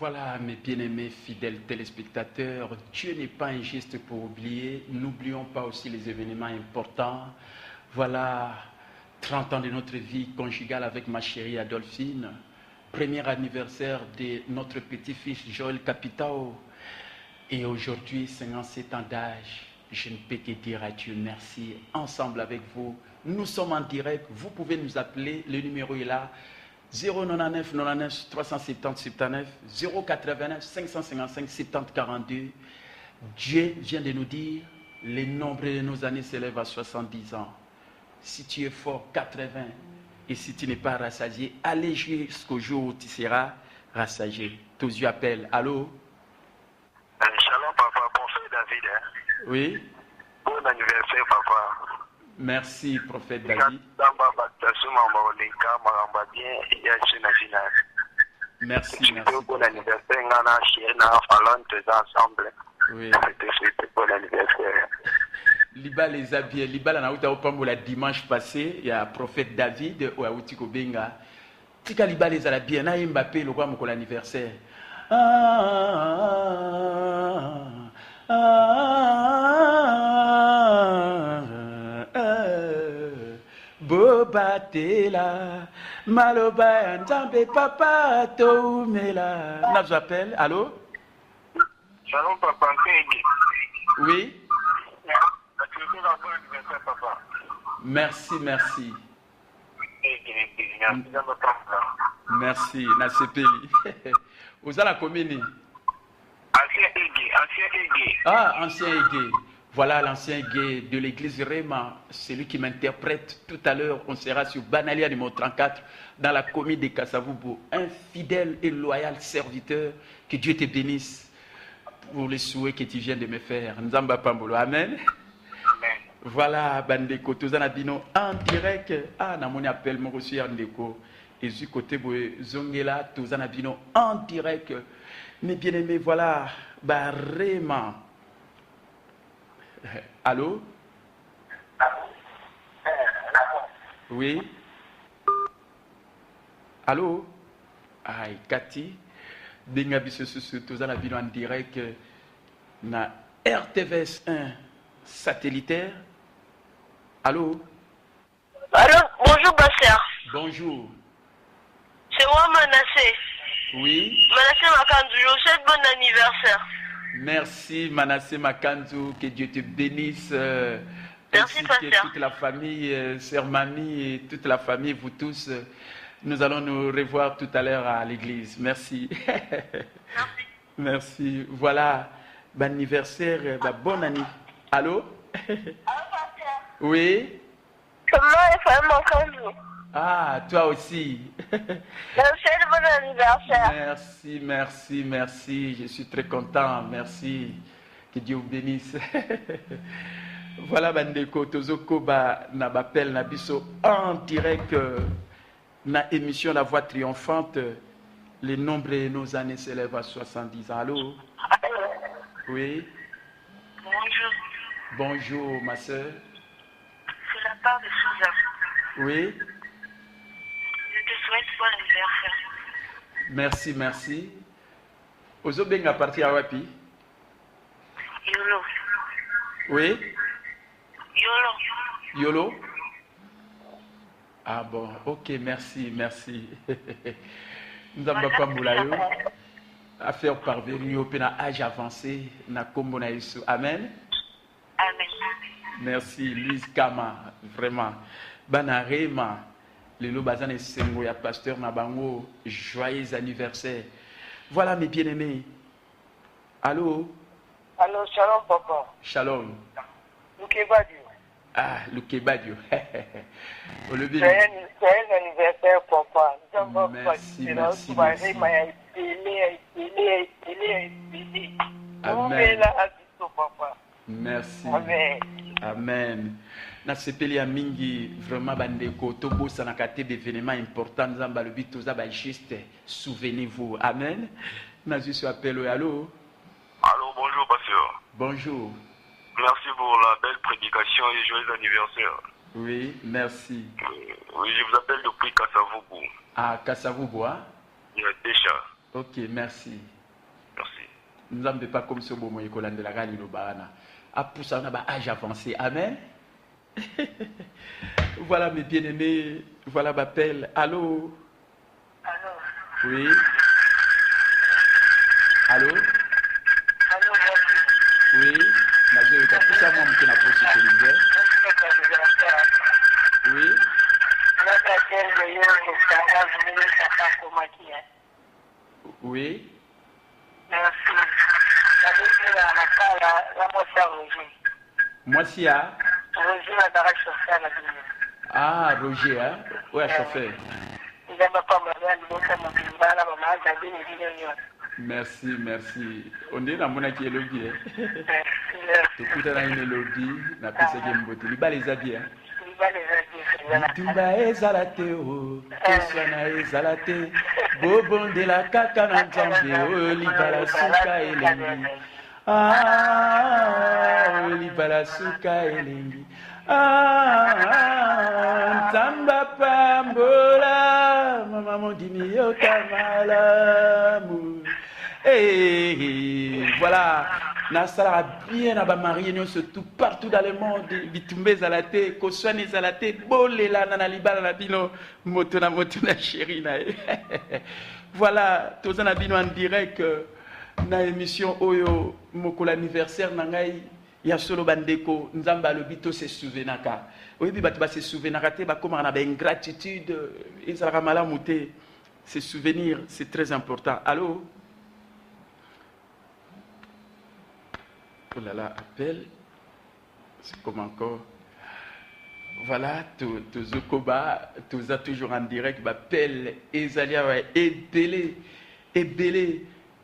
Voilà, mes bien-aimés fidèles téléspectateurs, Dieu n'est pas injuste pour oublier. N'oublions pas aussi les événements importants. Voilà, 30 ans de notre vie conjugale avec ma chérie Adolphine. Premier anniversaire de notre petit-fils Joël Capitao. Et aujourd'hui, 57 ans d'âge. Je ne peux que dire à Dieu merci. Ensemble avec vous, nous sommes en direct. Vous pouvez nous appeler. Le numéro est là. 099 99 370 79 089 555 70 42. Dieu vient de nous dire, le nombre de nos années s'élève à 70 ans. Si tu es fort, 80. Et si tu n'es pas rassasié, allez jusqu'au jour où tu seras rassasié. Tous yeux appellent. Allô? Shalom, papa. Prophète David. Oui? Bon anniversaire, papa. Merci, prophète David. Merci, merci. Bon anniversaire, Nana, chérie, Nana, Fallon, tous ensemble. Oui. Bon anniversaire. Liba les habillés, Liba la nauta opambola dimanche passé, il y a prophète David ou Aouti Kobenga. Tika Liba les habillés, na Mbappé le roi mon anniversaire. Bobatela, Maloba, Nzambe papa, Toumela. N'a j'appelle, allô? Shalom, papa. Oui? Bon anniversaire, papa. Merci, merci. Merci, Nasepeli. Vous allez la commune? Ancien Aigué. Ah, ancien Aigué. Voilà l'ancien Aigué de l'église Réma, celui qui m'interprète tout à l'heure. On sera sur Banalia numéro 34 dans la commune de Kasavubu. Un fidèle et loyal serviteur. Que Dieu te bénisse pour les souhaits que tu viens de me faire. Nzamba Pambolo. Amen. Amen. Voilà, Bandeko, Tozana Bino en direct. Ah, Namoni appelle mon reçu Ndeko. Et du côté de Zongela, Tozana Bino en direct. Mes bien-aimés, voilà, Barema. Allô? Oui? Allô? Aïe, Cathy. Dengabiso Susu, Tozana Bino en direct. Na RTVS 1 satellitaire. Allô? Allô, bonjour Basser. Bonjour. C'est moi Manassé. Oui. Manassé Makandu, je vous souhaite bon anniversaire. Merci Manassé Makandu, que Dieu te bénisse. Merci ainsi Pasteur. que toute la famille, sœur Mamie et toute la famille, vous tous. Nous allons nous revoir tout à l'heure à l'église. Merci. Merci. Merci. Voilà, bon anniversaire, bonne année. Allô? Allô Pasteur. Oui? C'est moi Ephraim Makandu. Ah, toi aussi. Je vous souhaite bon anniversaire. Merci, merci, merci. Je suis très content. Merci. Que Dieu vous bénisse. Voilà, Bandeko, Tozoko, na bapel na biso en direct na émission La Voix Triomphante. Le nombre de nos années s'élève à 70 ans. Allô? Oui? Bonjour. Bonjour, ma soeur. C'est la part de Souza. Oui? Je te souhaite bon anniversaire. Merci, merci. Ozobenga parti à Wapi? Yolo. Oui? Yolo. Yolo? Ah bon, ok, merci, merci. Nous avons pas moulayo à faire parvenir au âge avancé, na kombo na Yesu. Amen. Amen. Merci, Louise Kama, vraiment. Banarema, le lobazan et sengo ya pasteur Nabango, joyeux anniversaire. Voilà mes bien-aimés. Allô? Allô, shalom papa. Shalom. Lukebadio. Ah, Lukebadio. C'est un anniversaire papa. Merci, merci, merci. Amen. Merci. Amen. Amen. Na sepeli ya mingi vraiment bandeko tobosa na kate d'événements importants nzamba le but toza ba juste souvenez-vous. Amen. Na juste appel allô. Allô, bonjour, pasteur. Bonjour. Merci pour la belle prédication et joyeux anniversaire. Oui, merci. Oui, je vous appelle depuis Kasavubu. Ah, Kasavubu, hein? Déjà. Ok, merci. Nous n'avons pas comme ce beau moyen qu'on a de la gale au Bahana. À pousser on a un âge avancé. Amen. Voilà mes bien-aimés. Voilà m'appelle. Allô? Allô? Oui. Allô? Allô, Oui. Je vais tout ça, moi, je n'ai pas sécurisé. Oui. Oui. Merci. Moi, si, hein? Ah, Roger, hein? Ouais, chauffeur. Merci, merci. On est dans mon accueil lobby. Tout le monde a une lobby. On a fait ce qu'il faut. Il va les habiller. Tumba ezalateo, keswana ezalate, bobo de la kaka na nzambe, libala suka elengi. Ah, libala suka elengi. Ah, nzamba pambola, mama mondimi yokamalamu. Et voilà. Nasara bien à marié nous surtout partout dans le monde bitumbe zalate koswane zalate bolela na libala na bino motona chéri na voilà tous na bino en direct na émission oyo mokolo anniversaire na ngai ya solo bandeko nzamba lobito se souvenaka oyebi bato ba se souvenaka te ba koma na ba ingratitude ezalaka malamu te se souvenir c'est très important. Allô? Oh là là, appel. C'est comme encore. Voilà, tous Okoba, tous a toujours en direct, appel, Ezalia, et Belé.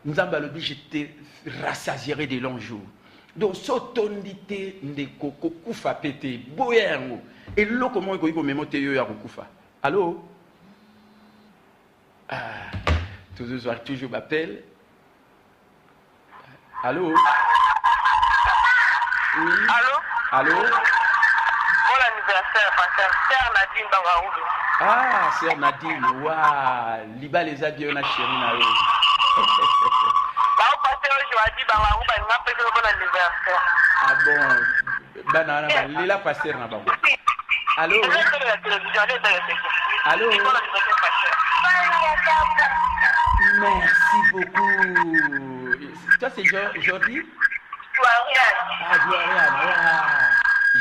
Nous avons le but, j'étais rassasié de longs jours. Donc, sotondité, de koko, koufa pété, boyermo. Et là, comment il faut me monter à koufa? Allô? Ah, toujours m'appelle. Allô? Oui. Allô? Allô? Bon anniversaire, Sœur Nadine Bangaoulou. Ah, Sœur Nadine, waouh! Liba les adieux, na chérie, na eux. Aujourd'hui, Bangaoulou, il m'a fait bon anniversaire. Ah bon? Banana, Lila Pasteur, na bango. Allô? Allô? Merci beaucoup. Toi, c'est Jordi? Ah, Gloriane,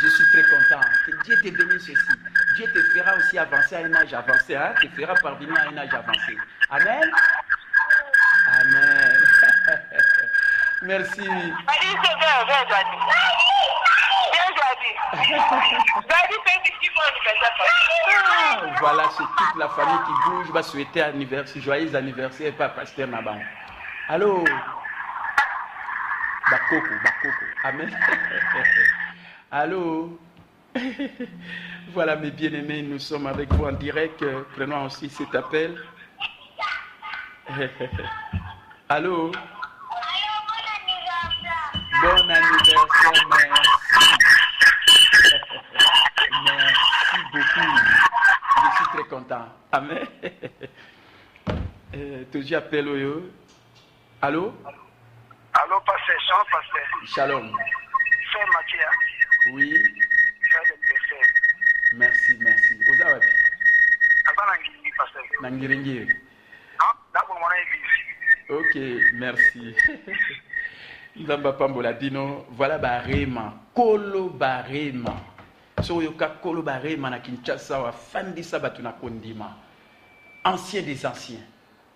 je suis très content. Que Dieu te bénisse aussi. Dieu te fera aussi avancer à un âge avancé. Hein? Te fera parvenir à un âge avancé. Amen. Amen. Merci. Voilà, c'est toute la famille qui bouge. Va souhaiter anniversaire, joyeux anniversaire, pas Pasteur Naban. Allô? Bakoko. Amen. Allô? Voilà mes bien-aimés, nous sommes avec vous en direct. Prenons aussi cet appel. Allô? Bon anniversaire, merci. Merci beaucoup. Je suis très content. Amen. Toujours appel Oyo. Allô? Allô, pasteur, Shalom. Frère Mathieu. Oui. Frère d'anniversaire. Merci. Ozawapi. Azanangiri, pasteur. Nangiringiri. Non, d'abord, mon église. Ok, merci. Nzamba Pambola Dino, voilà Barema, Kolo Barema. So yoka Kolo Barema na Kinshasa wa Fandisa Batuna Kondima. Ancien des anciens.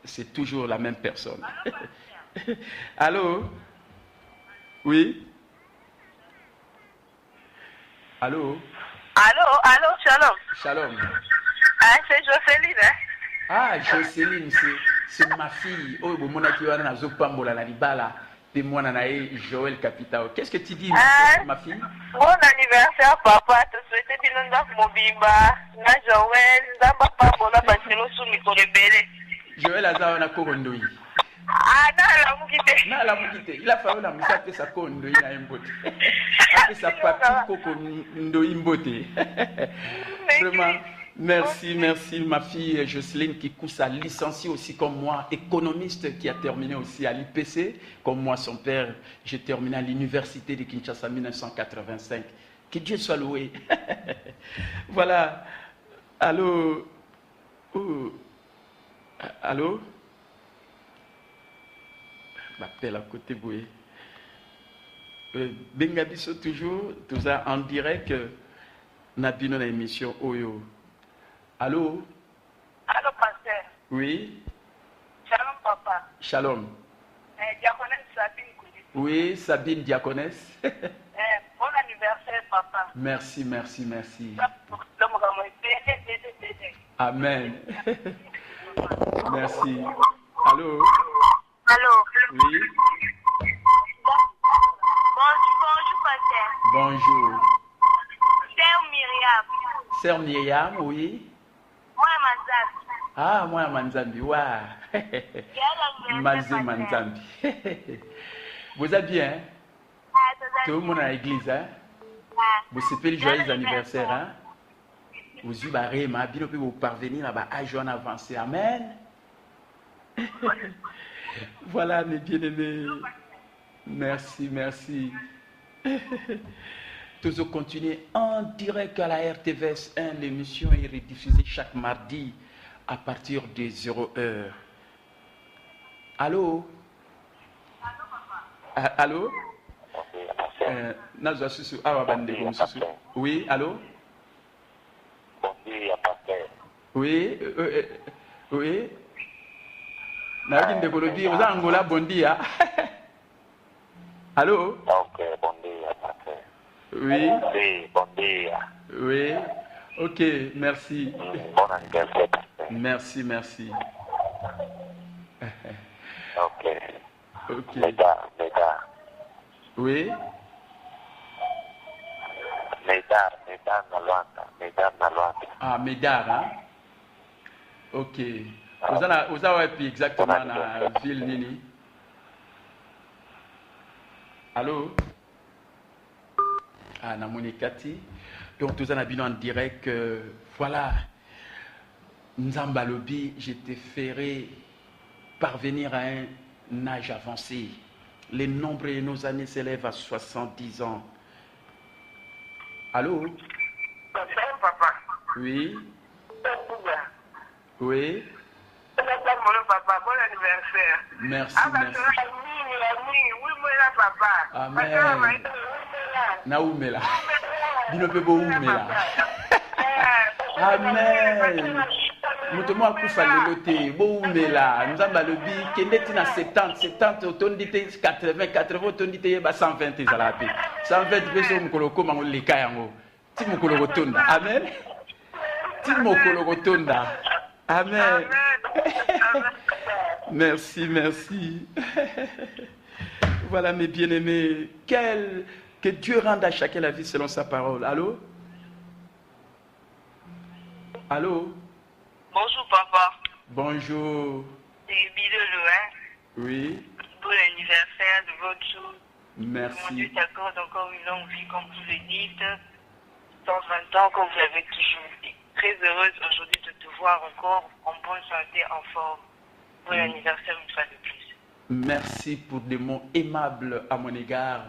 C'est toujours la même personne. Allô? Oui? Allô? Allô, shalom. Shalom. Ah, c'est Jocelyne, hein? Ah, Jocelyne, c'est ma fille. Oh, bon, mon akiwana na Zopambola na Libala. Et moi, Nanae, Joël Capitao. Qu'est-ce que tu dis, ma fille? Bon anniversaire, papa. Tu souhaites bien nous Mobimba, na Joël, Zamba Pambola, Bachelot sous Mikorébélé. Joël Azao na Korondoi. Ah, na la Mukite. Il a fallu la moussa que sa Korondoi na Imbote. Après sa papi Koko Ndoi Imbote. Vraiment, Merci, merci. Ma fille Jocelyne Kikoussa, licenciée aussi comme moi, économiste qui a terminé aussi à l'IPC. Comme moi, son père, j'ai terminé à l'université de Kinshasa en 1985. Que Dieu soit loué. Voilà. Allô? Allô? M'appelle à côté Boué. Bengabiso toujours, tout ça en direct. Nabino dans l'émission Oyo. Allô? Allô, pasteur. Oui? Shalom, papa. Shalom. Diaconesse Sabine Koudi. Oui, Sabine Diaconesse. Bon anniversaire, papa. Merci, merci, merci. Amen. Merci. Allô? Allô? Oui? Bonjour, pasteur. Bonjour. C'est Myriam. Sœur Myriam, oui? Moi, Manzambi. Ah, moi, Manzambi, waouh. Mazé Manzambi. Vous êtes bien? Tout le monde à l'église, hein? Vous souhaitez joyeux anniversaire, hein? Vous vous parvenir à joindre avancé. Amen. Voilà, mes bien-aimés. Merci, merci. Toujours continuer en direct à la RTVS 1. L'émission est rediffusée chaque mardi à partir de 0h. Allô? Allô? Oui, allô? Oui, oui. Allô? Ok, bon dia, pasteur. Oui. Oui, bon dia. Oui. Ok, merci. Bon anniversaire, pasteur. Merci, merci. Ok. Ok. Médard. Oui. Médard na Luanda. Ah, Médard, hein? Ok. Vous avez exactement dans la ville Nini. Allô? Ah, Namonikati. Donc, tout ça, en direct. Voilà. Nzambalobi, j'étais ferré parvenir à un âge avancé. Les nombres de nos années s'élèvent à 70 ans. Allô? Papa. Oui? Oui? Papa, bon anniversaire. Merci, Ah, merci. Oui, moi là, papa. Amen. Naoumela. Dinope Boumela. Amen. Mutomo akufa lelo te Boumela. Nzamba lobi kendeti na 70 otondite 80 otondite ba 120 ezala pe. 120 peso mukolo koma ngoleka yango. Ti mukolo kotonda. Amen. Ti mukolo kotonda. Amen. Merci, merci. Voilà mes bien-aimés. Que Dieu rende à chacun la vie selon sa parole. Allô? Allô? Bonjour, papa. Bonjour. C'est Bilolo, hein? Oui. Bon anniversaire de votre jour. Merci. Mon Dieu t'accorde encore une longue vie, comme vous le dites. 120 ans, comme vous l'avez toujours dit. Très heureuse aujourd'hui de te voir encore en bonne santé, en forme. Bon anniversaire une fois de plus. Merci pour des mots aimables à mon égard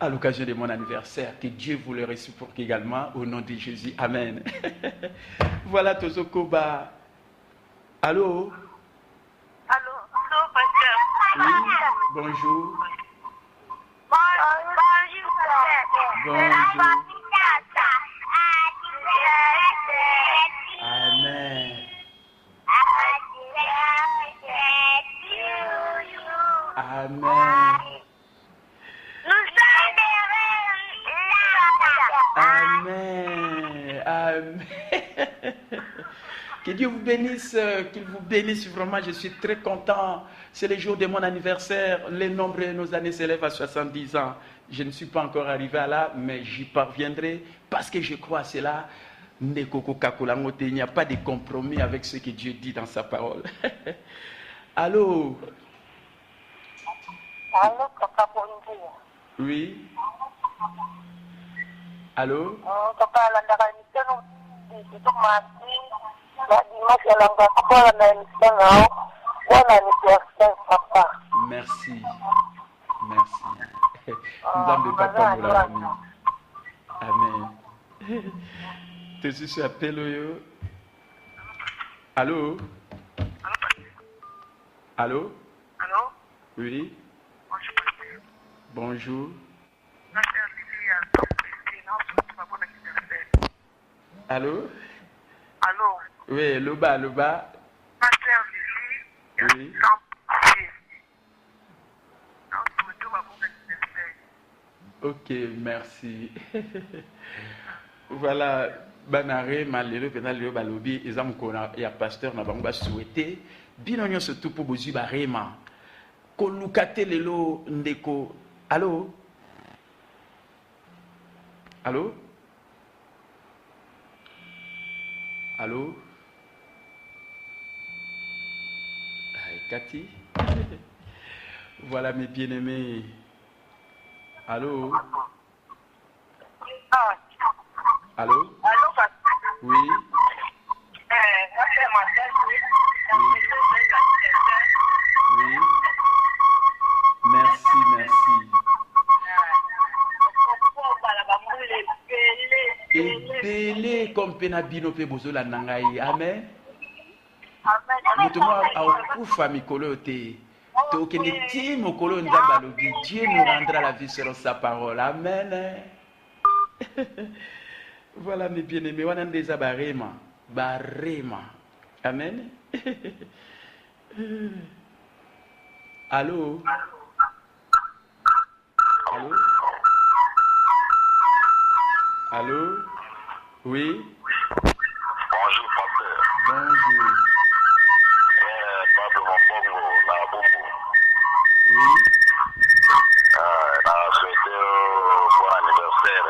à l'occasion de mon anniversaire. Que Dieu vous le réciproque également au nom de Jésus. Amen. Voilà Tozokoba. Allô? Allô, pasteur. Oui, bonjour. Bonjour, Bonjour. Amen. Amen. Amen. Amen. Que Dieu vous bénisse, qu'il vous bénisse vraiment. Je suis très content. C'est le jour de mon anniversaire. Les nombres de nos années s'élèvent à 70 ans. Je ne suis pas encore arrivé à là, mais j'y parviendrai parce que je crois à cela. Il n'y a pas de compromis avec ce que Dieu dit dans sa parole. Allô? Allô, papa, bonjour. Oui? Allô? Papa, la c'est tout mardi, Merci. Merci. Nzambe papa moulani. Amen. Tu suis appel yo. Allô? Allô? Allô? Oui. Bonjour. Allô? Allô? Oui, le bas. Ma sœur Lily, Oui. Ok, merci. Voilà, banare malheureux penalio balobi ezam kona ya pasteur na bango ba souhaiter binonyo surtout pour bozu barema. Kolukate lelo ndeko. Allô? Allô? Allô? Cathy? Voilà mes bien-aimés. Allô? Allô? Allô, papa? Oui? Moi, c'est ma sœur. Oui? Merci. Ebele comme pena bino pe bozola nangai. Amen. Moto mo akufa mikolo te. Tokende ti mokolo nzamba lobi. Dieu nous rendra la vie selon sa parole. Amen. Voilà mes bien-aimés, wana ndeza barema. Amen. Allô? Allô? Allô? Oui? Bonjour, pasteur. Bonjour. Pablo Mombongo, la Bombo. Oui? Souhaité bon anniversaire.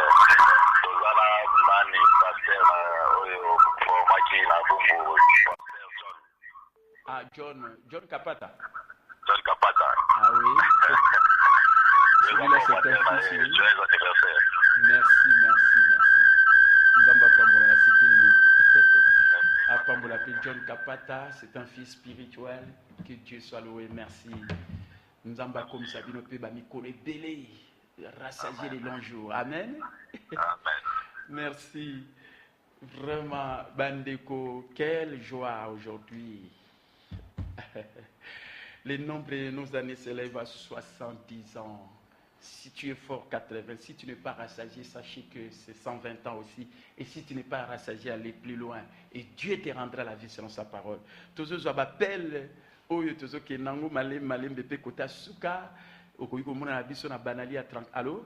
Tozala Mani, pasteur, Maki, la Bombo, pasteur John. Ah, John Kapata. John Kapata. Ah oui? Celui-là, c'est un fils, oui. Joyeux anniversaire. Merci. Nzamba Pambola, la Sipilmi. À Pambola, John Kapata, c'est un fils spirituel. Que Dieu soit loué, merci. Nzamba comme Sabino Peba Mikole Bélé, rassasier les longs jours. Amen. Amen. Merci. Vraiment, Bandeko, quelle joie aujourd'hui. Le nombre de nos années s'élève à 70 ans. Si tu es fort, 80. Si tu n'es pas rassasié, sachez que c'est 120 ans aussi. Et si tu n'es pas rassasié, allez plus loin. Et Dieu te rendra la vie selon sa parole. Tous ceux appellent, oyo tous ceux qui n'ont malem bébé kota suka, okoyiko mona na biso na banali à 30. Allô?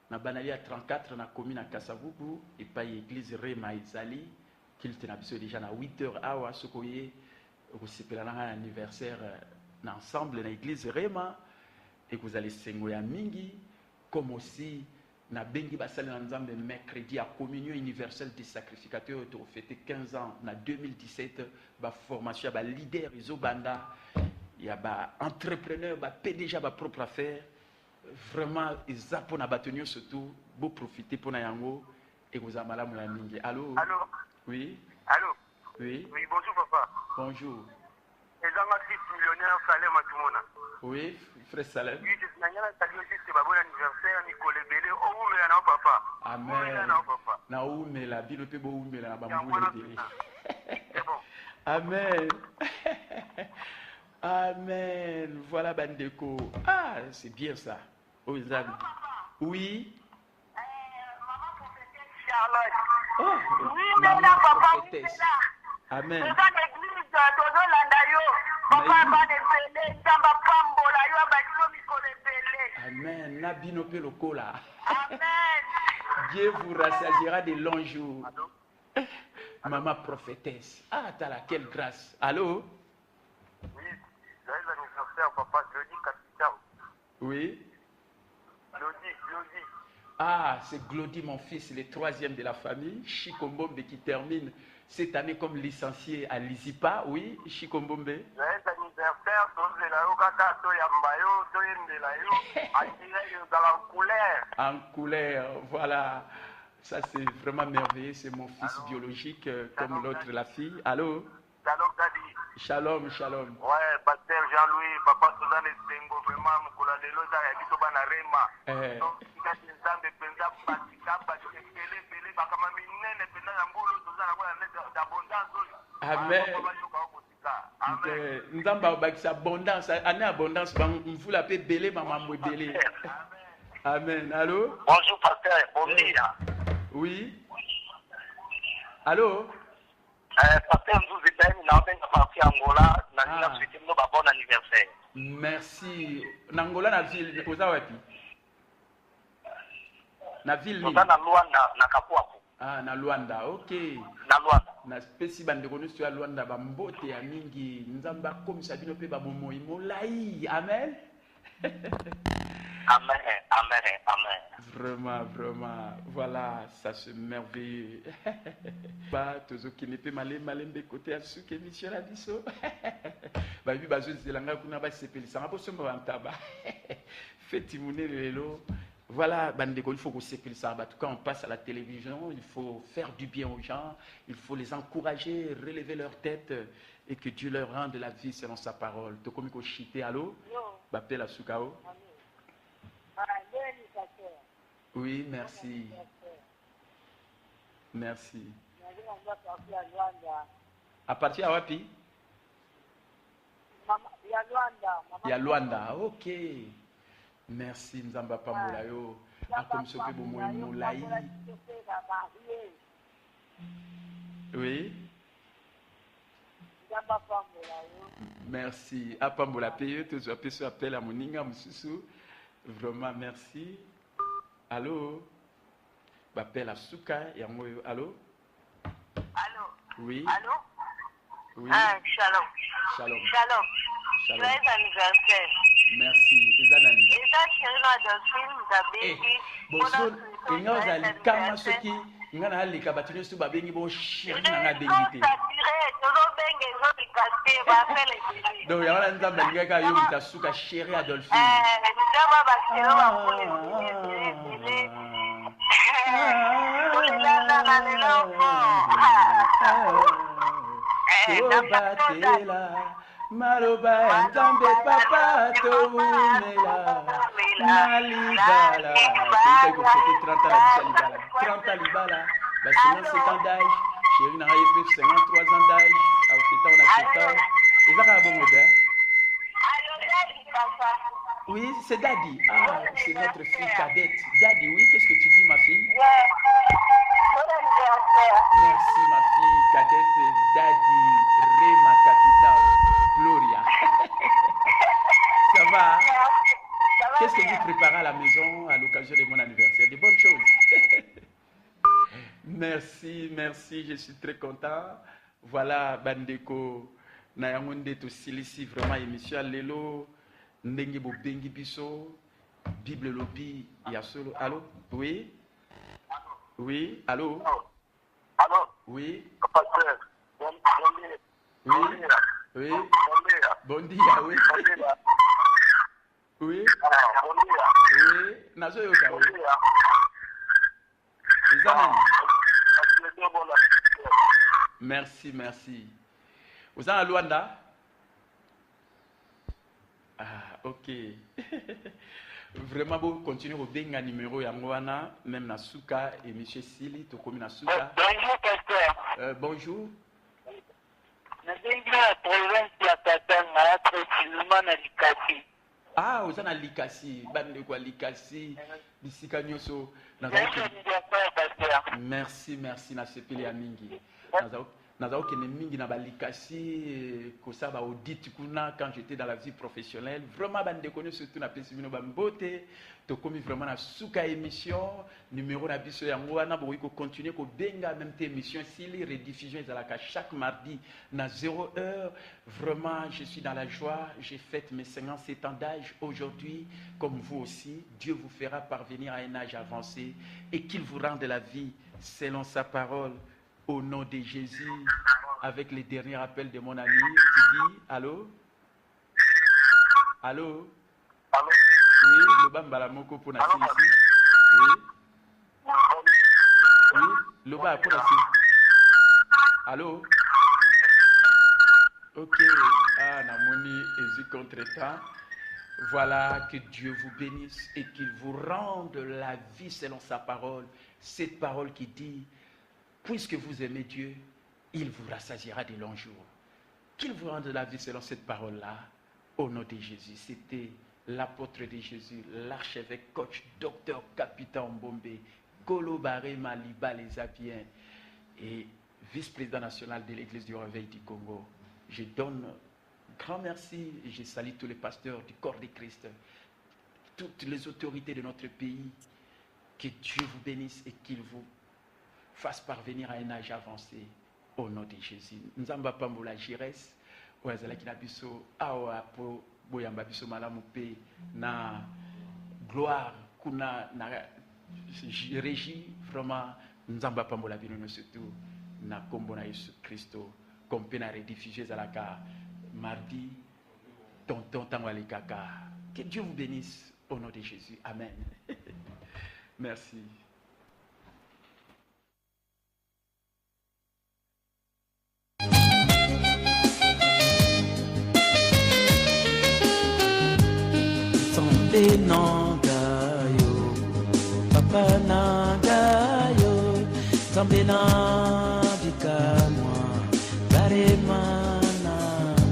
Na banali à 34 na commune à Kasavubu et pas église Rema Izali, qu'il te na biso déjà na 8h awa sokoye. Vous un anniversaire ensemble dans l'église Rema et vous allez s'engoyer à Mingi, comme aussi na bengi basali na nzambe mercredi à communion universelle des sacrificateurs pour fêter 15 ans en 2017 ba formation ba leader izobanda il y a ba entrepreneur ba PDG ba propre affaire vraiment ils appo na batonio surtout beau profiter pour na yango et vous amala mula mingi. Allô? Oui? Allô? Oui? Oui, bonjour papa. Bonjour. Et dans ma fille millionnaire, Salem Atumona. Oui, frère Salem. Oui, je suis un bon anniversaire, Nicole Bélé. Oh, mais là, papa. Amen. Na umela, bino pe bo umela na bambule bele. C'est bon. Amen. Amen. Voilà Bandeko. Ah, c'est bien ça. Oh, Zan. Oui. Maman prophétesse Charlotte. Oh, Oui, maman mais là, papa, oui, mais prophétesse. là. Amen. Dans l'église, tozolanda yo. Papa banebele, nzamba pambola yo abakiso mikolo ebele. Amen. Na bino pe lokola. Amen. Dieu vous rassasiera de longs jours. Allô? Maman prophétesse. Ah, t'as là, quelle grâce. Allô? Oui, joyeux anniversaire, papa, Glody Capital. Oui. Glody. Ah, c'est Glody, mon fils, le troisième de la famille. Chikombombe qui termine cette année comme licencié à l'ISIPA. Oui, Chikombombe. Joyeux anniversaire, Tozela Kaka, Toyambayo, Toyendela, en couleur. En couleur, voilà. Ça, c'est vraiment merveilleux. C'est mon fils biologique, comme l'autre, la fille. Allô? Shalom, Daddy. Shalom, shalom. Ouais, pasteur Jean-Louis, papa Suzanne Estengo, vraiment, Mukula Lelo, Zaya, Kitoba na Rema. Donc, Kati Nzambe, Penza, Batika, Batika, Bele, Bakama Minene, Penza, Yambolo, Suzanne, d'abondance. Amen. Nzamba obakisa abondance, ane abondance, mfula pe belé, maman belé. Amen. Allô? Bonjour, pasteur. Bonjour. Oui. Allô? Pasteur Nzouzibeni, na obenga parti Angola, na nina souhaité mo ba bon anniversaire. Merci. Nangola na ville, oza wapi? Na ville ni? Oza na Luanda, na Kapuapo. Ah, na Luanda, ok. Na Luanda. Na spesi bandeko nyonso ya Luanda bambote ya mingi, nzambe akomisa bino mpe bamomoi molai. Amen. Amen, amen, amen. Vraiment, vraiment, voilà, ça c'est merveilleux. Bah, tous qui ne peut malé côté à ce que mission la biso. Bah, oui, bah, je dis là, kuna ba sepeli, ça va pas se taba. Faites immuner le vélo. Voilà, bandeko, il faut qu'on s'épile ça. En tout cas, on passe à la télévision, il faut faire du bien aux gens, il faut les encourager, relever leur tête et que Dieu leur rende la vie selon sa parole. To komi ko chité, allô? Bapel à Soukao. Oui, merci. Merci. À partir de Wapi? Il y a Luanda. Ok. Merci, Nzamba Pamolayo. Comme ce que vous m'avez. Oui. Merci. Apambola paye, tu as pu appeler à Moninga, Moussou. Vraiment, merci. Allô? M'appelle à Souka. Allô? Allô? Oui. Allô? Oui. Ah, shalom. Shalom. Shalom. Shalom. Joyeux anniversaire. Merci. Ezanani. Et ça, chérie, Bonsoir. Et nous allons kama soki ngana halika batuni su babengi bo chéri na bengite. Donc ya wana nzamba ngaka yo mtasuka chéri Adolphine. Batela Maroba Nzambe papa toumela Nalibala. C'est que c'était 30 ans 30 ans libala. Bah 50 ans d'âge. Chérie n'a pas 53 ans d'âge. À on a 7 ans. Et ça va bon modèle. Oui, c'est Daddy. Ah, c'est notre fille cadette. Daddy, oui, qu'est-ce que tu dis ma fille? Merci ma fille cadette. Daddy, Rema Capital, Gloria. Ça va? Qu'est-ce que vous préparez à la maison à l'occasion de mon anniversaire? Des bonnes choses. Merci, merci, je suis très content. Voilà, Bandeko, Nayamunde to Silisi, vraiment émission Lelo, Ndengi Bobengi Biso, Bible Lobby, Yasolo. Allô? Oui? Oui? Allô? Allô? Oui? Pasteur, Oui? Oui? Bon dia, oui? Oui? Oui? Nazo yoka, oui? Zanani? Merci, merci. Vous êtes à Luanda? Ah, ok. Vraiment, vous continuez au benga numéro Yangwana, même na Souka et M. Sili, to komi na Souka. Bonjour, pasteur. Bonjour. Ah, vous êtes à Likasi. Bande quoi Likasi. Bisika nyoso. Merci, merci na sepeli ya mingi. Nazao kene mingi na balikasi kosa ba audit kuna quand j'étais dans la vie professionnelle. Vraiment bande connu surtout na pesibino bambote. To komi vraiment na Souka émission numéro na biso yango wana bo ko continuer ko benga même tes émission sili rediffusion ezalaka chaque mardi na 0h. Vraiment, je suis dans la joie, j'ai fait mes 57 ans d'âge aujourd'hui comme vous aussi. Dieu vous fera parvenir à un âge avancé et qu'il vous rende la vie selon sa parole. Au nom de Jésus, avec les derniers appels de mon ami, tu dis, allô? Allô? Allô? Oui, le Bambala Moko pour ici. Oui. Loba, pour la allô? Ok. Ah, Namoni, Jésus contre-temps. Voilà, que Dieu vous bénisse et qu'il vous rende la vie selon sa parole. Cette parole qui dit, puisque vous aimez Dieu, il vous rassasiera de longs jours. Qu'il vous rende la vie selon cette parole-là, au nom de Jésus. C'était l'apôtre de Jésus, l'archevêque, coach, docteur, capitaine Mbombe, Golo Baré Maliba les Abiens et vice-président national de l'Église du Réveil du Congo. Je donne grand merci et je salue tous les pasteurs du corps de Christ, toutes les autorités de notre pays. Que Dieu vous bénisse et qu'il vous fasse parvenir à un âge avancé au nom de Jésus. Nous avons pas Jires, ouazalaki na biso awa po boyamba biso malamu pe na gloire kuna na régie vraiment nzamba pambola bino surtout na kombo na Yesu Christo comme pe na rediffuser zalaka mardi tonton tangwali kaka. Que Dieu vous bénisse au nom de Jésus. Amen. Merci. Nangayo, Papa Nangayo, Tambe Nandika moi, Darema Nangayo,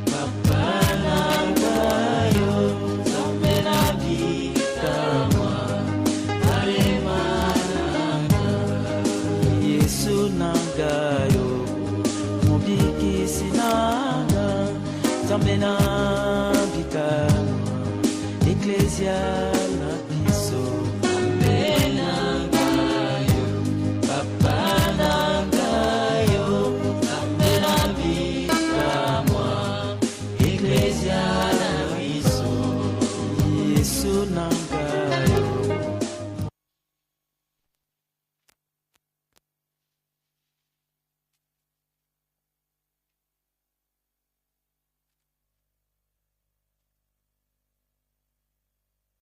Papa Nangayo, Tambe Nandika moi, Darema Nangayo, Yesu Nangayo, Mobiki Sinanga. Tambena bikama Ecclesia na biso Tambena ngayo Papa na ngayo Tambena bikama Ecclesia na biso Yesu na